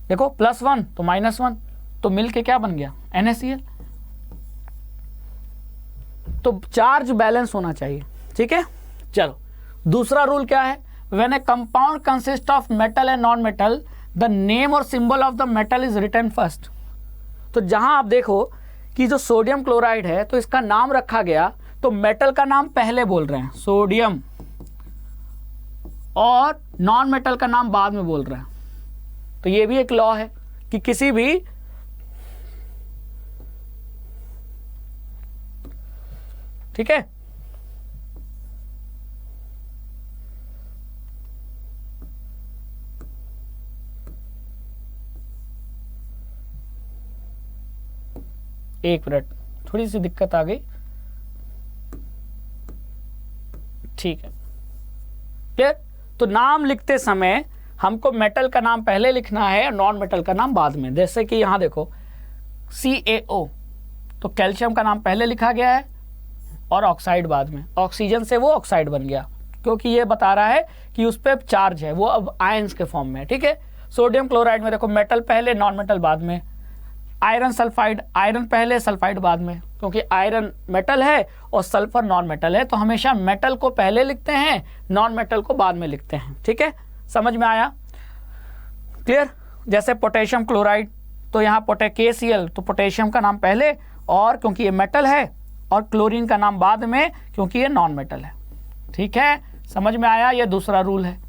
देखो +1 तो -1, तो मिल के क्या बन गया? NaCl। तो चार्ज बैलेंस होना चाहिए। ठीक है, चलो दूसरा रूल क्या है? When a compound consist of metal and non metal the name और symbol of the metal is written first. तो जहां आप देखो कि जो सोडियम क्लोराइड है तो इसका नाम रखा गया तो मेटल का नाम पहले बोल रहे हैं सोडियम, और नॉन मेटल का नाम बाद में बोल रहे हैं। तो ये भी एक लॉ है कि किसी भी ठीक है, एक मिनट, थोड़ी सी दिक्कत आ गई। ठीक है, क्लियर? तो नाम लिखते समय हमको मेटल का नाम पहले लिखना है और नॉन मेटल का नाम बाद में। जैसे कि यहां देखो CaO, तो कैल्शियम का नाम पहले लिखा गया है और ऑक्साइड बाद में। ऑक्सीजन से वो ऑक्साइड बन गया क्योंकि ये बता रहा है कि उस पर चार्ज है, वो अब आयंस के फॉर्म में है। ठीक है, सोडियम क्लोराइड में देखो मेटल पहले नॉन मेटल बाद में, आयरन सल्फाइड, आयरन पहले सल्फाइड बाद में, क्योंकि आयरन मेटल है और सल्फर नॉन मेटल है, तो हमेशा मेटल को पहले लिखते हैं, नॉन मेटल को बाद में लिखते हैं। ठीक है, समझ में आया? क्लियर? जैसे पोटेशियम क्लोराइड, तो यहाँ KCl, तो पोटेशियम का नाम पहले, और क्योंकि ये मेटल है, और क्लोरीन का नाम बाद में क्योंकि ये नॉन मेटल है। ठीक है, समझ में आया? ये दूसरा रूल है।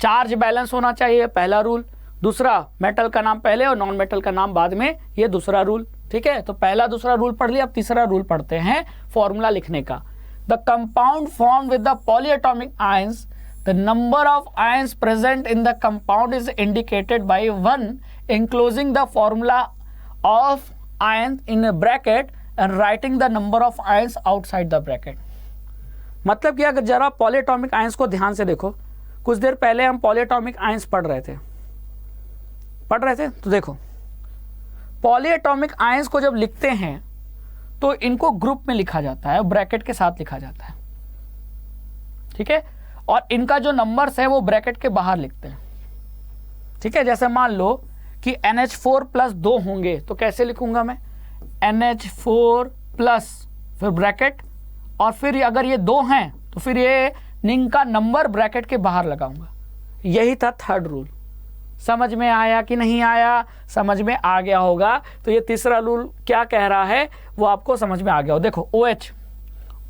चार्ज बैलेंस होना चाहिए, पहला रूल। दूसरा, मेटल का नाम पहले और नॉन मेटल का नाम बाद में, ये दूसरा रूल। ठीक है, तो पहला दूसरा रूल पढ़ लिया। अब तीसरा रूल पढ़ते हैं फॉर्मूला लिखने का। The compound form with the polyatomic ions, the number of ions present in the compound is indicated by 1 enclosing the formula of ions in a bracket and writing the number of ions outside the bracket। मतलब कि अगर जरा polyatomic ions को ध्यान से देखो, कुछ देर पहले हम पॉलीएटॉमिक आयंस पढ़ रहे थे, तो देखो पॉलीएटॉमिक आयंस को जब लिखते हैं तो इनको ग्रुप में लिखा जाता है, ब्रैकेट के साथ लिखा जाता है। ठीक है, और इनका जो नंबर्स है वो ब्रैकेट के बाहर लिखते हैं। ठीक है, जैसे मान लो कि NH4 प्लस 2 होंगे, तो कैसे लिखूंगा मैं? NH4 प्लस, फिर ब्रैकेट, और फिर अगर ये 2 हैं तो फिर ये निंग का नंबर ब्रैकेट के बाहर लगाऊंगा। यही था थर्ड रूल। समझ में आया कि नहीं आया? समझ में आ गया होगा। तो ये तीसरा रूल क्या कह रहा है वो आपको समझ में आ गया हो। देखो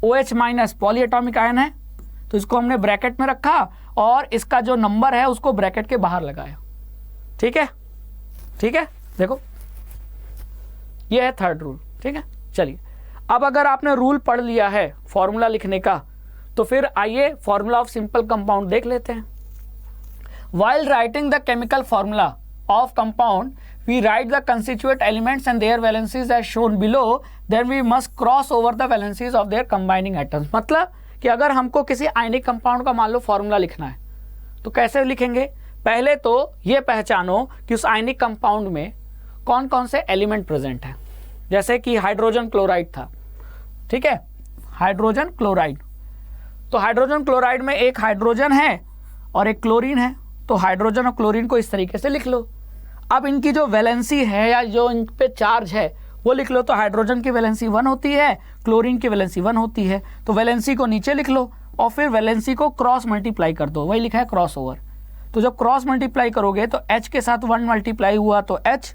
OH माइनस पॉलीएटॉमिक आयन है, तो इसको हमने ब्रैकेट में रखा और इसका जो नंबर है उसको ब्रैकेट के बाहर लगाया। ठीक है, ठीक है, देखो ये है थर्ड रूल। ठीक है, चलिए अब अगर आपने रूल पढ़ लिया है फॉर्मूला लिखने का, तो फिर आइए फॉर्मूला ऑफ सिंपल कंपाउंड देख लेते हैं। While writing the chemical formula of compound, we write the constituent elements and their valencies as shown below. Then we must cross over the valencies of their combining atoms। मतलब कि अगर हमको किसी ionic compound का मान लो formula लिखना है तो कैसे लिखेंगे? पहले तो ये पहचानो कि उस आयनिक कंपाउंड में कौन कौन से एलिमेंट प्रेजेंट हैं। जैसे कि हाइड्रोजन क्लोराइड था, ठीक है, हाइड्रोजन क्लोराइड, तो हाइड्रोजन क्लोराइड में एक हाइड्रोजन है और एक क्लोरीन है, तो हाइड्रोजन और क्लोरीन को इस तरीके से लिख लो। अब इनकी जो वैलेंसी है या जो इन पे चार्ज है वो लिख लो। तो हाइड्रोजन की वैलेंसी 1 होती है, क्लोरीन की वैलेंसी 1 होती है, तो वैलेंसी को नीचे लिख लो और फिर वैलेंसी को क्रॉस मल्टीप्लाई कर दो, वही लिखा है क्रॉस ओवर। तो जब क्रॉस मल्टीप्लाई करोगे तो H के साथ 1 मल्टीप्लाई हुआ तो H,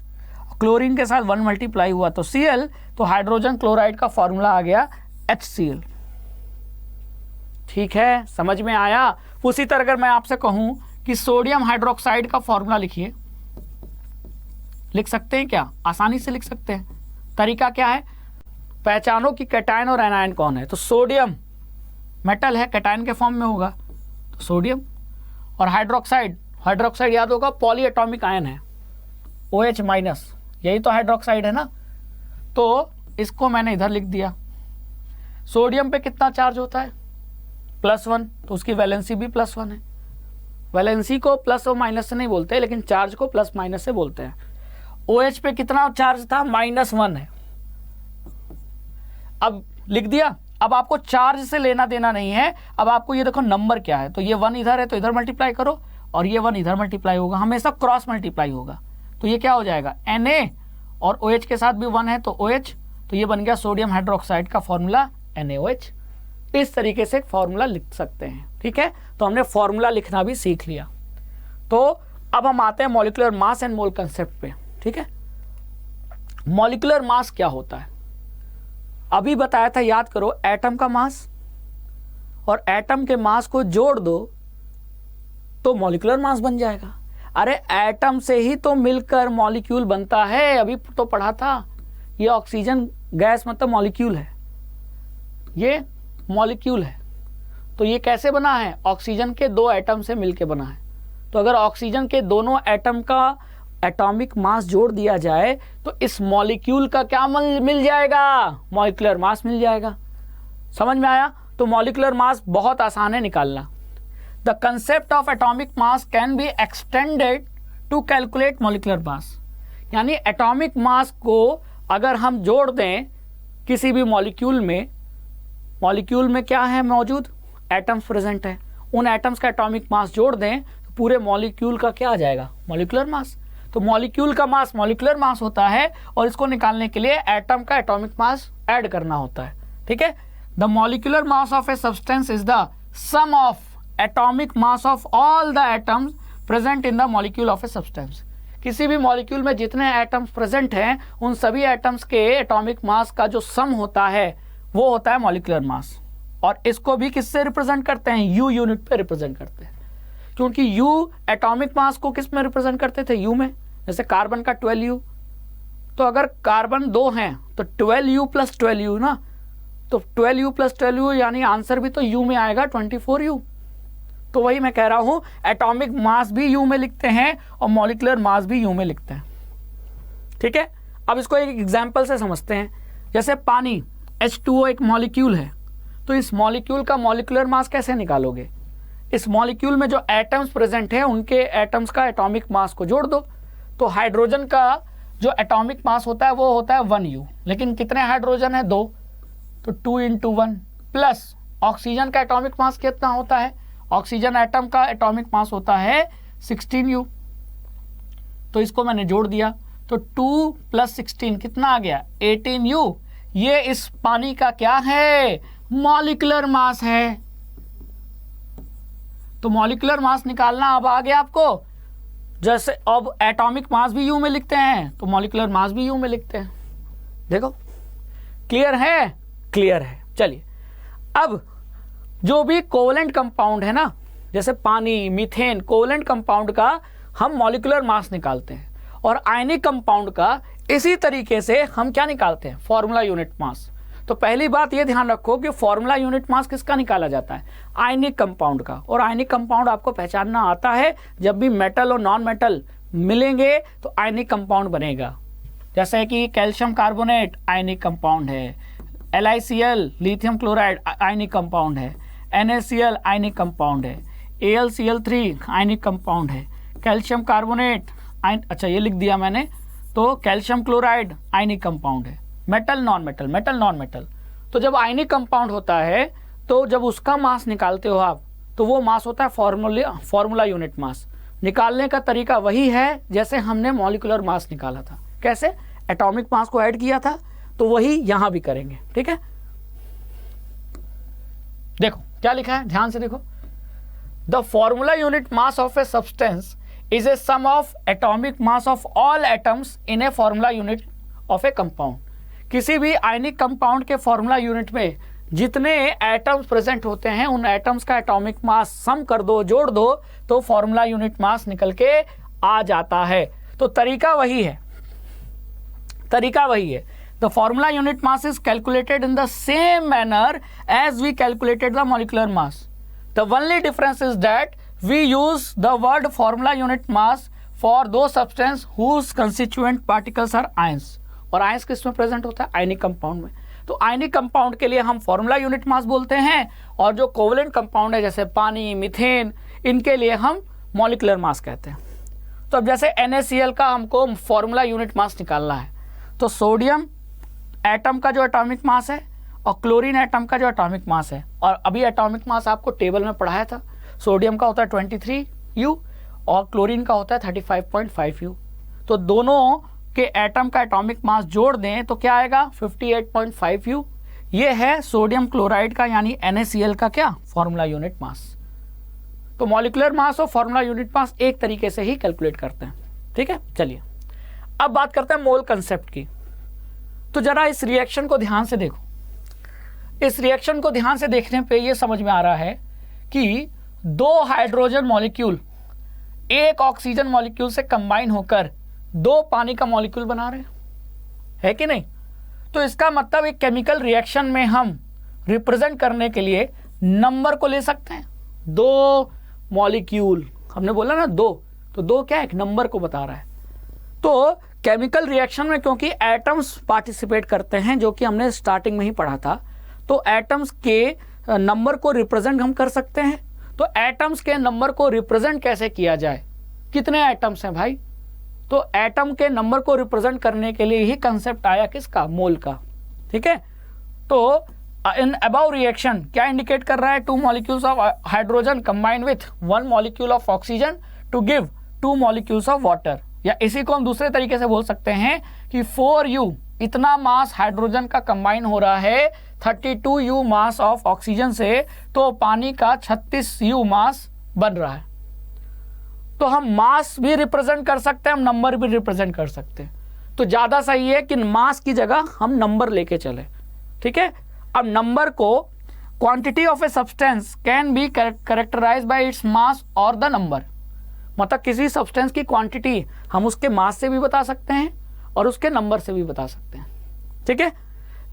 क्लोरीन के साथ 1 मल्टीप्लाई हुआ तो Cl, तो हाइड्रोजन क्लोराइड का फॉर्मूला आ गया HCl। ठीक है, समझ में आया? उसी तरह अगर मैं आपसे कहूं कि सोडियम हाइड्रोक्साइड का फॉर्मूला लिखिए, लिख सकते हैं क्या? आसानी से लिख सकते हैं। तरीका क्या है? पहचानो कि कैटायन और एनायन कौन है। तो सोडियम मेटल है, कैटायन के फॉर्म में होगा तो सोडियम, और हाइड्रोक्साइड, हाइड्रोक्साइड याद होगा पॉलीएटॉमिक आयन है, OH माइनस, यही तो हाइड्रोक्साइड है ना, तो इसको मैंने इधर लिख दिया। सोडियम पे कितना चार्ज होता है? +1, तो उसकी वैलेंसी भी +1 है। वैलेंसी को प्लस और माइनस से नहीं बोलते, लेकिन चार्ज को प्लस माइनस से बोलते हैं। OH पे कितना चार्ज था? -1 है। अब लिख दिया। अब आपको चार्ज से लेना देना नहीं है, अब आपको ये देखो नंबर क्या है, तो ये 1 इधर है तो इधर मल्टीप्लाई करो और ये 1 इधर मल्टीप्लाई होगा, हमेशा क्रॉस मल्टीप्लाई होगा। तो ये क्या हो जाएगा? Na, और OH के साथ भी 1 है तो OH, तो ये बन गया सोडियम हाइड्रोक्साइड का फॉर्मूला NaOH। इस तरीके से फॉर्मूला लिख सकते हैं। ठीक है, तो हमने फॉर्मूला लिखना भी सीख लिया। तो अब हम आते हैं molecular mass and mole concept पे। ठीक है, मॉलिक्यूलर मास क्या होता है? अभी बताया था, याद करो, एटम का मास और एटम के मास को जोड़ दो तो मॉलिक्यूलर मास बन जाएगा। अरे एटम से ही तो मिलकर मॉलिक्यूल बनता है, अभी तो पढ़ा था। ये ऑक्सीजन गैस मतलब मॉलिक्यूल है, ये मॉलिक्यूल है। तो ये कैसे बना है? ऑक्सीजन के 2 एटम से मिलके बना है। तो अगर ऑक्सीजन के दोनों एटम का एटॉमिक मास जोड़ दिया जाए तो इस मॉलिक्यूल का क्या मिल जाएगा? मॉलिक्यूलर मास मिल जाएगा। समझ में आया? तो मॉलिक्यूलर मास बहुत आसान है निकालना। The concept of atomic mass can be extended to calculate molecular mass. यानी एटॉमिक मास को अगर हम जोड़ दें किसी भी मॉलिक्यूल में क्या है मौजूद? एटम्स प्रेजेंट है, उन एटम्स का एटॉमिक मास जोड़ दें तो पूरे मॉलिक्यूल का क्या आ जाएगा, मॉलिक्यूलर मास। तो मॉलिक्यूल का मास मॉलिक्यूलर मास होता है और इसको निकालने के लिए एटम का एटॉमिक मास ऐड करना होता है। ठीक है, the molecular mass of a substance is the sum of atomic mass of all the atoms present in the molecule of a substance. किसी भी मॉलिक्यूल में जितने एटम्स प्रेजेंट हैं उन सभी एटम्स के एटॉमिक मास का जो सम होता है वो होता है मॉलिक्यूलर मास। और इसको भी किससे रिप्रेजेंट करते हैं, यू यूनिट पे रिप्रेजेंट करते हैं, क्योंकि यू एटॉमिक मास को किस में रिप्रेजेंट करते थे, यू में। जैसे कार्बन का 12U, तो अगर कार्बन 2 हैं तो 12U + 12U ना, तो 12U + 12U यानी आंसर भी तो यू में आएगा 24U। तो वही मैं कह रहा हूं, एटॉमिक मास भी यू में लिखते हैं और मॉलिक्यूलर मास भी यू में लिखते हैं। ठीक है, अब इसको एक एग्जाम्पल से समझते हैं। जैसे पानी H2O एक मॉलिक्यूल है, तो इस मॉलिक्यूल का मॉलिक्यूलर मास कैसे निकालोगे, इस मॉलिक्यूल में जो एटम्स प्रेजेंट हैं उनके एटम्स का एटॉमिक मास को जोड़ दो। तो हाइड्रोजन का जो एटॉमिक मास होता है वो होता है 1U, लेकिन कितने हाइड्रोजन है, 2, तो 2 × 1 प्लस ऑक्सीजन का एटॉमिक मास कितना होता है, ऑक्सीजन एटम का एटॉमिक मास होता है 16U। तो इसको मैंने जोड़ दिया, तो 2 + 16 कितना आ गया, 18U। ये इस पानी का क्या है, मॉलिक्यूलर मास है। तो मॉलिक्यूलर मास निकालना अब आ गया आपको। जैसे अब एटॉमिक मास भी यू में लिखते हैं तो मॉलिक्यूलर मास भी यू में लिखते हैं। देखो क्लियर है, क्लियर है। चलिए, अब जो भी कोवलेंट कंपाउंड है ना, जैसे पानी, मीथेन, कोवलेंट कंपाउंड का हम मॉलिक्यूलर मास निकालते हैं, और आयनिक कंपाउंड का इसी तरीके से हम क्या निकालते हैं, फॉर्मूला यूनिट मास। तो पहली बात ये ध्यान रखो कि फॉर्मूला यूनिट मास किसका निकाला जाता है, आयनिक कंपाउंड का। और आयनिक कंपाउंड आपको पहचानना आता है, जब भी मेटल और नॉन मेटल मिलेंगे तो आयनिक कंपाउंड बनेगा। जैसे कि कैल्शियम कार्बोनेट आयनिक कंपाउंड है, LiCl lithium chloride ionic compound है, NaCl आयनिक कंपाउंड है, AlCl3 आयनिक कंपाउंड है, कैल्शियम कार्बोनेट अच्छा ये लिख दिया मैंने, तो कैल्शियम क्लोराइड आयनिक कंपाउंड है। Metal non metal, metal non metal. तो जब आयनिक कंपाउंड होता है तो जब उसका मास निकालते हो आप, तो वो मास होता है फॉर्मूला यूनिट मास। निकालने का तरीका वही है जैसे हमने मॉलिक्यूलर मास निकाला था। कैसे, एटॉमिक मास को ऐड किया था, तो वही यहां भी करेंगे। ठीक है, देखो क्या लिखा है, ध्यान से देखो। The formula unit mass of a substance is a sum of atomic mass of all atoms in a formula unit of a compound. किसी भी आयनिक कंपाउंड के फॉर्मूला यूनिट में जितने एटम्स प्रेजेंट होते हैं उन एटम्स का एटॉमिक मास सम कर दो, जोड़ दो, तो फॉर्मूला यूनिट मास निकल के आ जाता है। तो तरीका वही है, तरीका वही है। The formula unit mass is calculated in the same manner as we calculated the molecular mass. The only difference is that we use the word formula unit mass for those substance whose constituent particles are ions. और ions किस में present होता है, ionic compound में। तो आयनिक compound के लिए हम फॉर्मूला यूनिट मास बोलते हैं, और जो कोवलेंट कंपाउंड है जैसे पानी, मीथेन, इनके लिए हम मॉलिक्यूलर मास कहते हैं। तो अब जैसे NaCl का हमको फॉर्मूला यूनिट मास निकालना है, तो सोडियम एटम का जो एटॉमिक मास है और क्लोरीन एटम का जो एटॉमिक मास है, और अभी एटॉमिक मास आपको टेबल में पढ़ाया था, सोडियम का होता है 23U और क्लोरीन का होता है 35.5U। तो दोनों के एटम का एटॉमिक मास जोड़ दें तो क्या आएगा, 58.5U। ये है सोडियम क्लोराइड का यानी NaCl का क्या, फॉर्मूला यूनिट मास। तो मॉलिक्यूलर मास और फॉर्मूला यूनिट मास एक तरीके से ही कैलकुलेट करते हैं। ठीक है, चलिए अब बात करते हैं मोल कंसेप्ट की। तो जरा इस रिएक्शन को ध्यान से देखो। इस रिएक्शन को ध्यान से देखने पे ये समझ में आ रहा है कि दो हाइड्रोजन मॉलिक्यूल एक ऑक्सीजन मॉलिक्यूल से कंबाइन होकर दो पानी का मॉलिक्यूल बना रहे है कि नहीं। तो इसका मतलब एक केमिकल रिएक्शन में हम रिप्रेजेंट करने के लिए नंबर को ले सकते हैं। दो मॉलिक्यूल, हमने बोला ना दो, तो दो क्या एक नंबर को बता रहा है। तो केमिकल रिएक्शन में क्योंकि एटम्स पार्टिसिपेट करते हैं, जो कि हमने स्टार्टिंग में ही पढ़ा था, तो एटम्स के नंबर को रिप्रेजेंट हम कर सकते हैं। तो एटम्स के नंबर को रिप्रेजेंट कैसे किया जाए, कितने एटम्स हैं भाई, तो एटम के नंबर को रिप्रेजेंट करने के लिए ही कंसेप्ट आया किसका, मोल का। ठीक है, तो इन अबाउ रिएक्शन क्या इंडिकेट कर रहा है, 2 molecules of hydrogen combine with 1 molecule of oxygen to give 2 molecules of water. या इसी को हम दूसरे तरीके से बोल सकते हैं कि 4U इतना मास हाइड्रोजन का कंबाइन हो रहा है 32U मास ऑफ ऑक्सीजन से, तो पानी का 36U मास बन रहा है। तो हम मास भी रिप्रेजेंट कर सकते हैं, हम नंबर भी रिप्रेजेंट कर सकते हैं। तो ज़्यादा सही है कि मास की जगह हम नंबर लेके चले, ठीक है। अब नंबर को quantity of a substance can be characterise by its mass और द नंबर, मतलब किसी सब्सटेंस की क्वांटिटी हम उसके मास से भी बता सकते हैं और उसके नंबर से भी बता सकते हैं, ठीक है।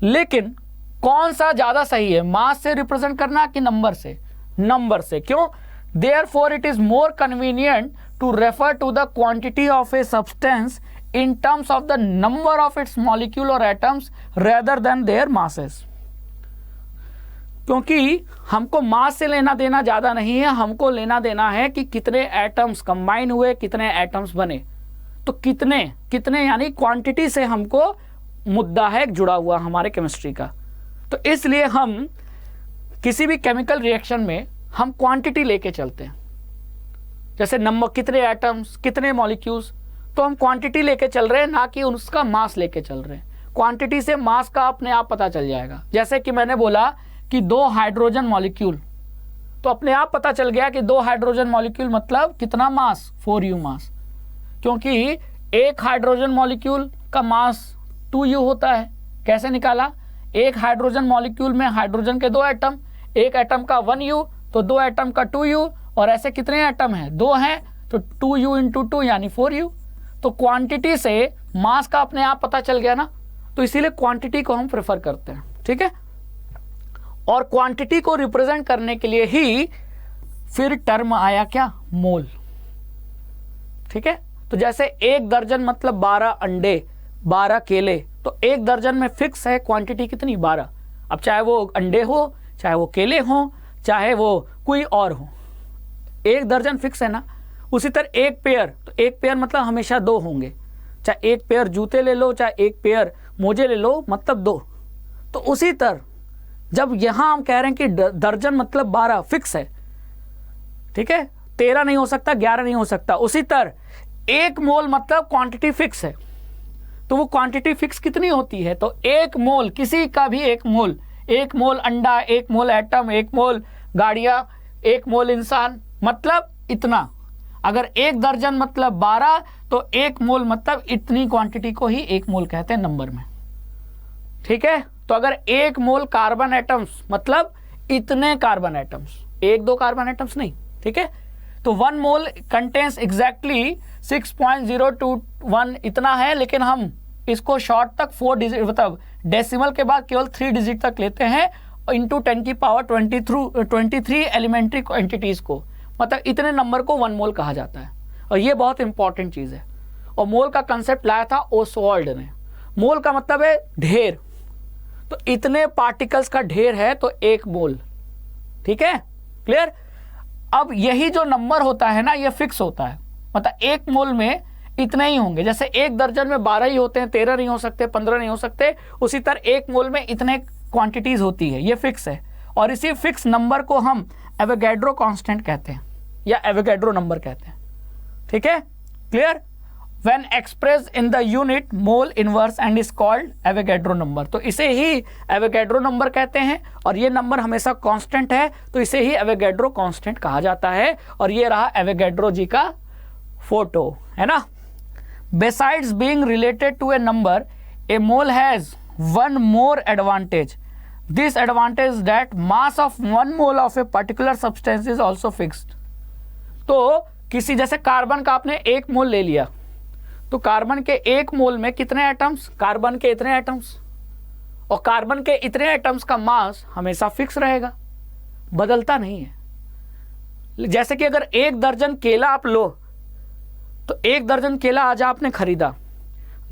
लेकिन कौन सा ज़्यादा सही है, मास से रिप्रेजेंट करना कि नंबर से? नंबर से। क्यों? Therefore, it is more convenient to refer to the quantity of a substance in terms of the number of its molecule or atoms rather than their masses. क्योंकि हमको मास से लेना देना ज़्यादा नहीं है, हमको लेना देना है कि कितने एटम्स कंबाइन हुए, कितने एटम्स बने। तो कितने कितने यानी क्वांटिटी से हमको मुद्दा है जुड़ा हुआ हमारे केमिस्ट्री का। तो इसलिए हम किसी भी केमिकल रिएक्शन में हम क्वांटिटी लेके चलते हैं। जैसे नंबर, कितने एटम्स, कितने मॉलिक्यूल्स, तो हम क्वांटिटी लेके चल रहे हैं, ना कि उसका मास लेके चल रहे हैं। क्वांटिटी से मास का अपने आप पता चल जाएगा। जैसे कि मैंने बोला कि 2 हाइड्रोजन मॉलिक्यूल, तो अपने आप पता चल गया कि 2 हाइड्रोजन मॉलिक्यूल मतलब कितना मास, 4U मास, क्योंकि एक हाइड्रोजन मॉलिक्यूल का मास 2U होता है। कैसे निकाला? एक हाइड्रोजन मॉलिक्यूल में हाइड्रोजन के 2 एटम, एक एटम का 1U, तो 2 एटम का 2U, और ऐसे कितने एटम हैं? 2 हैं, तो 2U इंटू 2 यानी 4U। तो क्वांटिटी से मास का अपने आप पता चल गया ना, तो इसीलिए क्वांटिटी को हम प्रेफर करते हैं, ठीक है। और क्वांटिटी को रिप्रेजेंट करने के लिए ही फिर टर्म आया क्या? मोल, ठीक है। तो जैसे 1 दर्जन मतलब 12 अंडे, 12 केले, तो 1 दर्जन में फिक्स है क्वांटिटी कितनी? 12। अब चाहे वो अंडे हो, चाहे वो केले हो, चाहे वो कोई और हो, 1 दर्जन फिक्स है ना। उसी तरह 1 पेयर, तो 1 पेयर मतलब हमेशा 2 होंगे। चाहे 1 पेयर जूते ले लो, चाहे 1 पेयर मोजे ले लो, मतलब 2। तो उसी तरह जब यहाँ हम कह रहे हैं कि दर्जन मतलब 12 फिक्स है, ठीक है, 13 नहीं हो सकता, 11 नहीं हो सकता। उसी तरह 1 मोल मतलब क्वांटिटी फिक्स है। तो वो क्वांटिटी फिक्स कितनी होती है? तो 1 मोल, किसी का भी 1 मोल, 1 मोल अंडा, 1 मोल एटम, 1 मोल गाड़ियाँ, 1 मोल इंसान, मतलब इतना। अगर 1 दर्जन मतलब 12, तो 1 मोल मतलब इतनी क्वांटिटी को ही 1 मोल कहते हैं नंबर में, ठीक है। तो अगर 1 मोल कार्बन एटम्स मतलब इतने कार्बन एटम्स, 1-2 कार्बन एटम्स नहीं, ठीक है। तो 1 मोल कंटेन्स एग्जैक्टली 6.021 इतना है, लेकिन हम इसको शॉर्ट तक 4 डिजिट मतलब डेसिमल के बाद केवल 3 डिजिट तक लेते हैं, इंटू 10 की पावर 23 एलिमेंट्री क्वांटिटीज को, मतलब इतने नंबर को 1 मोल कहा जाता है। और ये बहुत इंपॉर्टेंट चीज़ है। और मोल का कंसेप्ट लाया था ओसवाल्ड ने। मोल का मतलब है ढेर, तो इतने पार्टिकल्स का ढेर है तो 1 मोल, ठीक है, क्लियर। अब यही जो नंबर होता है ना, ये फिक्स होता है, मतलब 1 मोल में इतने ही होंगे। जैसे 1 दर्जन में 12 ही होते हैं, 13 नहीं हो सकते, 15 नहीं हो सकते, उसी तरह 1 मोल में इतने क्वांटिटीज होती है, ये फिक्स है। और इसी फिक्स नंबर को हम एवोगैड्रो कांस्टेंट कहते हैं या एवोगैड्रो नंबर कहते हैं, ठीक है, clear. When express in the unit mole inverse and is called Avogadro number, तो इसे ही एवोगैड्रो नंबर कहते हैं। और ये नंबर हमेशा कांस्टेंट है, तो इसे ही एवोगैड्रो कांस्टेंट कहा जाता है। और ये रहा एवोगैड्रो जी का फोटो, है ना। Besides being related to a number, a mole has one more advantage. This advantage is that mass of 1 mole of a particular substance is also fixed. तो किसी जैसे कार्बन का आपने 1 मोल ले लिया, तो कार्बन के 1 मोल में कितने एटम्स? कार्बन के इतने एटम्स, और कार्बन के इतने एटम्स का मास हमेशा फिक्स रहेगा, बदलता नहीं है। जैसे कि अगर 1 दर्जन केला आप लो, तो 1 दर्जन केला आज आपने खरीदा,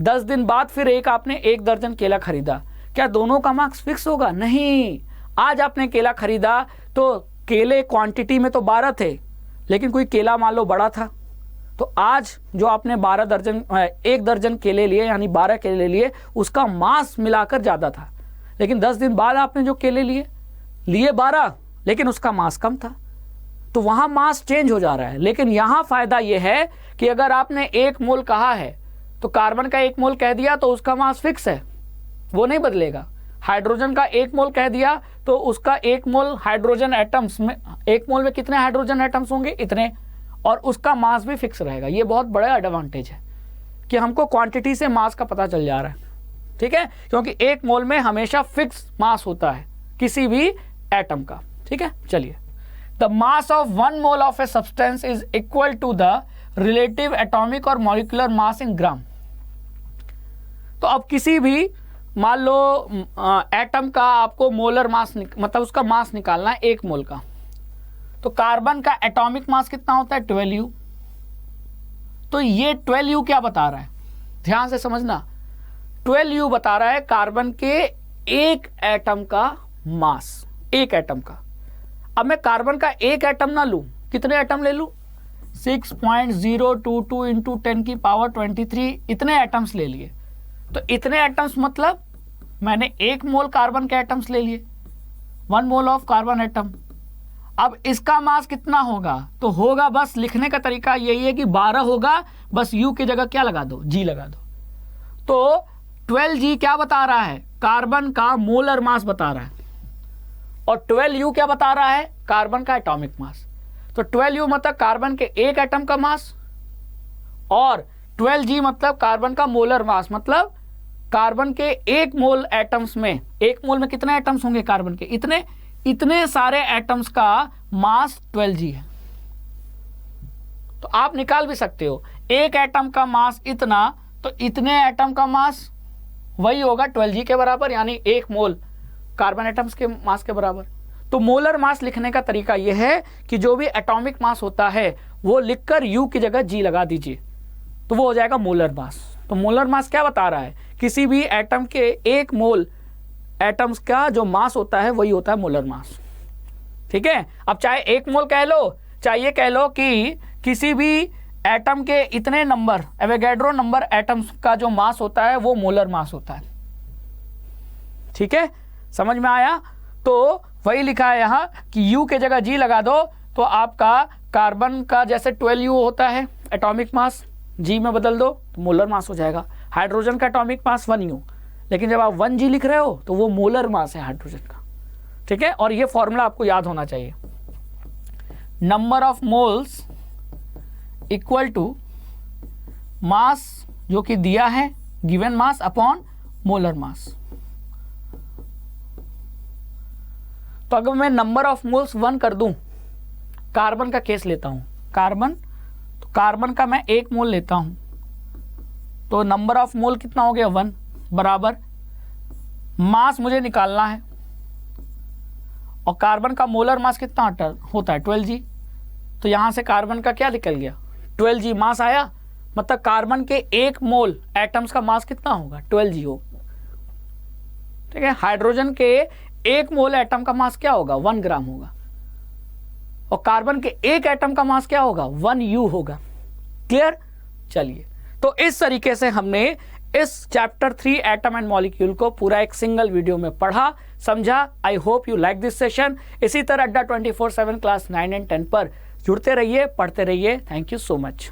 10 दिन बाद फिर आपने 1 दर्जन केला खरीदा, क्या दोनों का मार्क्स फिक्स होगा? नहीं। आज आपने केला खरीदा तो केले क्वांटिटी में तो 12 थे, लेकिन कोई केला मान लो बड़ा था, तो आज जो आपने 1 दर्जन केले लिए यानी 12 केले लिए, उसका मास मिलाकर ज़्यादा था। लेकिन 10 दिन बाद आपने जो केले लिए 12, लेकिन उसका मास कम था, तो वहां मास चेंज हो जा रहा है। लेकिन यहां फायदा यह है कि अगर आपने 1 मोल कहा है तो कार्बन का 1 मोल कह दिया तो उसका मास फिक्स है, वो नहीं बदलेगा। हाइड्रोजन का 1 मोल कह दिया तो उसका 1 मोल हाइड्रोजन एटम्स में, 1 मोल में कितने हाइड्रोजन एटम्स होंगे, इतने, और उसका मास भी फिक्स रहेगा। ये बहुत बड़ा एडवांटेज है कि हमको क्वांटिटी से मास का पता चल जा रहा है, ठीक है, क्योंकि 1 मोल में हमेशा फिक्स मास होता है किसी भी एटम का, ठीक है। चलिए, the mass of 1 mole of a substance is equal to the relative atomic और मॉलिक्यूलर मास इन ग्राम। तो अब किसी भी, मान लो एटम का आपको मोलर मास मतलब उसका मास निकालना है 1 मोल का, तो कार्बन का एटॉमिक मास कितना होता है 12U। तो ये 12U क्या बता रहा है, ध्यान से समझना, 12U बता रहा है कार्बन के एक एटम का मास, एक एटम का। अब मैं कार्बन का एक एटम ना लूं, कितने एटम ले लूं, 6.022 इंटू 10 की पावर 23, इतने एटम्स ले लिए। तो इतने एटम्स मतलब मैंने 1 मोल कार्बन के एटम्स ले लिए, 1 मोल ऑफ कार्बन एटम। अब इसका मास कितना होगा, तो होगा, बस लिखने का तरीका यही है कि 12 होगा, बस U की जगह क्या लगा दो, G लगा दो। तो 12G क्या बता रहा है, कार्बन का मोलर मास बता रहा है, और 12U क्या बता रहा है, कार्बन का एटॉमिक मास। तो 12U मतलब कार्बन के एक एटम का मास, और 12G मतलब कार्बन का मोलर मास, मतलब कार्बन के 1 मोल एटम्स में, 1 मोल में कितने एटम्स होंगे कार्बन के, इतने सारे एटम्स का मास 12G है। तो आप निकाल भी सकते हो, एक एटम का मास इतना, तो इतने एटम का मास वही होगा 12G के बराबर, यानी 1 मोल कार्बन एटम्स के मास के बराबर। तो मोलर मास लिखने का तरीका यह है कि जो भी एटॉमिक मास होता है वो लिखकर U की जगह G लगा दीजिए, तो वो हो जाएगा मोलर मास। तो मोलर मास क्या बता रहा है, किसी भी एटम के 1 मोल एटम्स का जो मास होता है वही होता है मोलर मास, ठीक है। अब चाहे 1 मोल कह लो, चाहे ये कह लो कि किसी भी एटम के इतने नंबर, एवोगैड्रो नंबर एटम्स का जो मास होता है वो मोलर मास होता है, ठीक है, समझ में आया। तो वही लिखा है यहाँ कि U के जगह G लगा दो, तो आपका कार्बन का जैसे 12U होता है एटॉमिक मास, G में बदल दो तो मोलर मास हो जाएगा। हाइड्रोजन का एटॉमिक मास 1U, लेकिन जब आप 1G लिख रहे हो तो वो मोलर मास है हाइड्रोजन का, ठीक है। और ये फॉर्मूला आपको याद होना चाहिए, number of moles equal to mass जो कि दिया है, given mass upon molar mass. तो अगर मैं नंबर ऑफ मोल्स 1 कर दूं, कार्बन का केस लेता हूं, कार्बन, तो कार्बन का मैं 1 मोल लेता हूं, तो नंबर ऑफ मोल कितना हो गया 1, बराबर मास मुझे निकालना है, और कार्बन का मोलर मास कितना होता है 12G। तो यहां से कार्बन का क्या निकल गया 12G मास आया, मतलब कार्बन के 1 मोल एटम्स का मास कितना होगा 12G हो, ठीक है। हाइड्रोजन के 1 मोल एटम का मास क्या होगा 1 ग्राम होगा, और कार्बन के 1 एटम का मास क्या होगा 1U होगा, क्लियर। चलिए, तो इस तरीके से हमने इस चैप्टर 3 एटम एंड मॉलिक्यूल को पूरा एक सिंगल वीडियो में पढ़ा, समझा। I hope you like this session. इसी तरह अड्डा 24/7 क्लास 9 एंड 10 पर जुड़ते रहिए, पढ़ते रहिए। Thank you so much.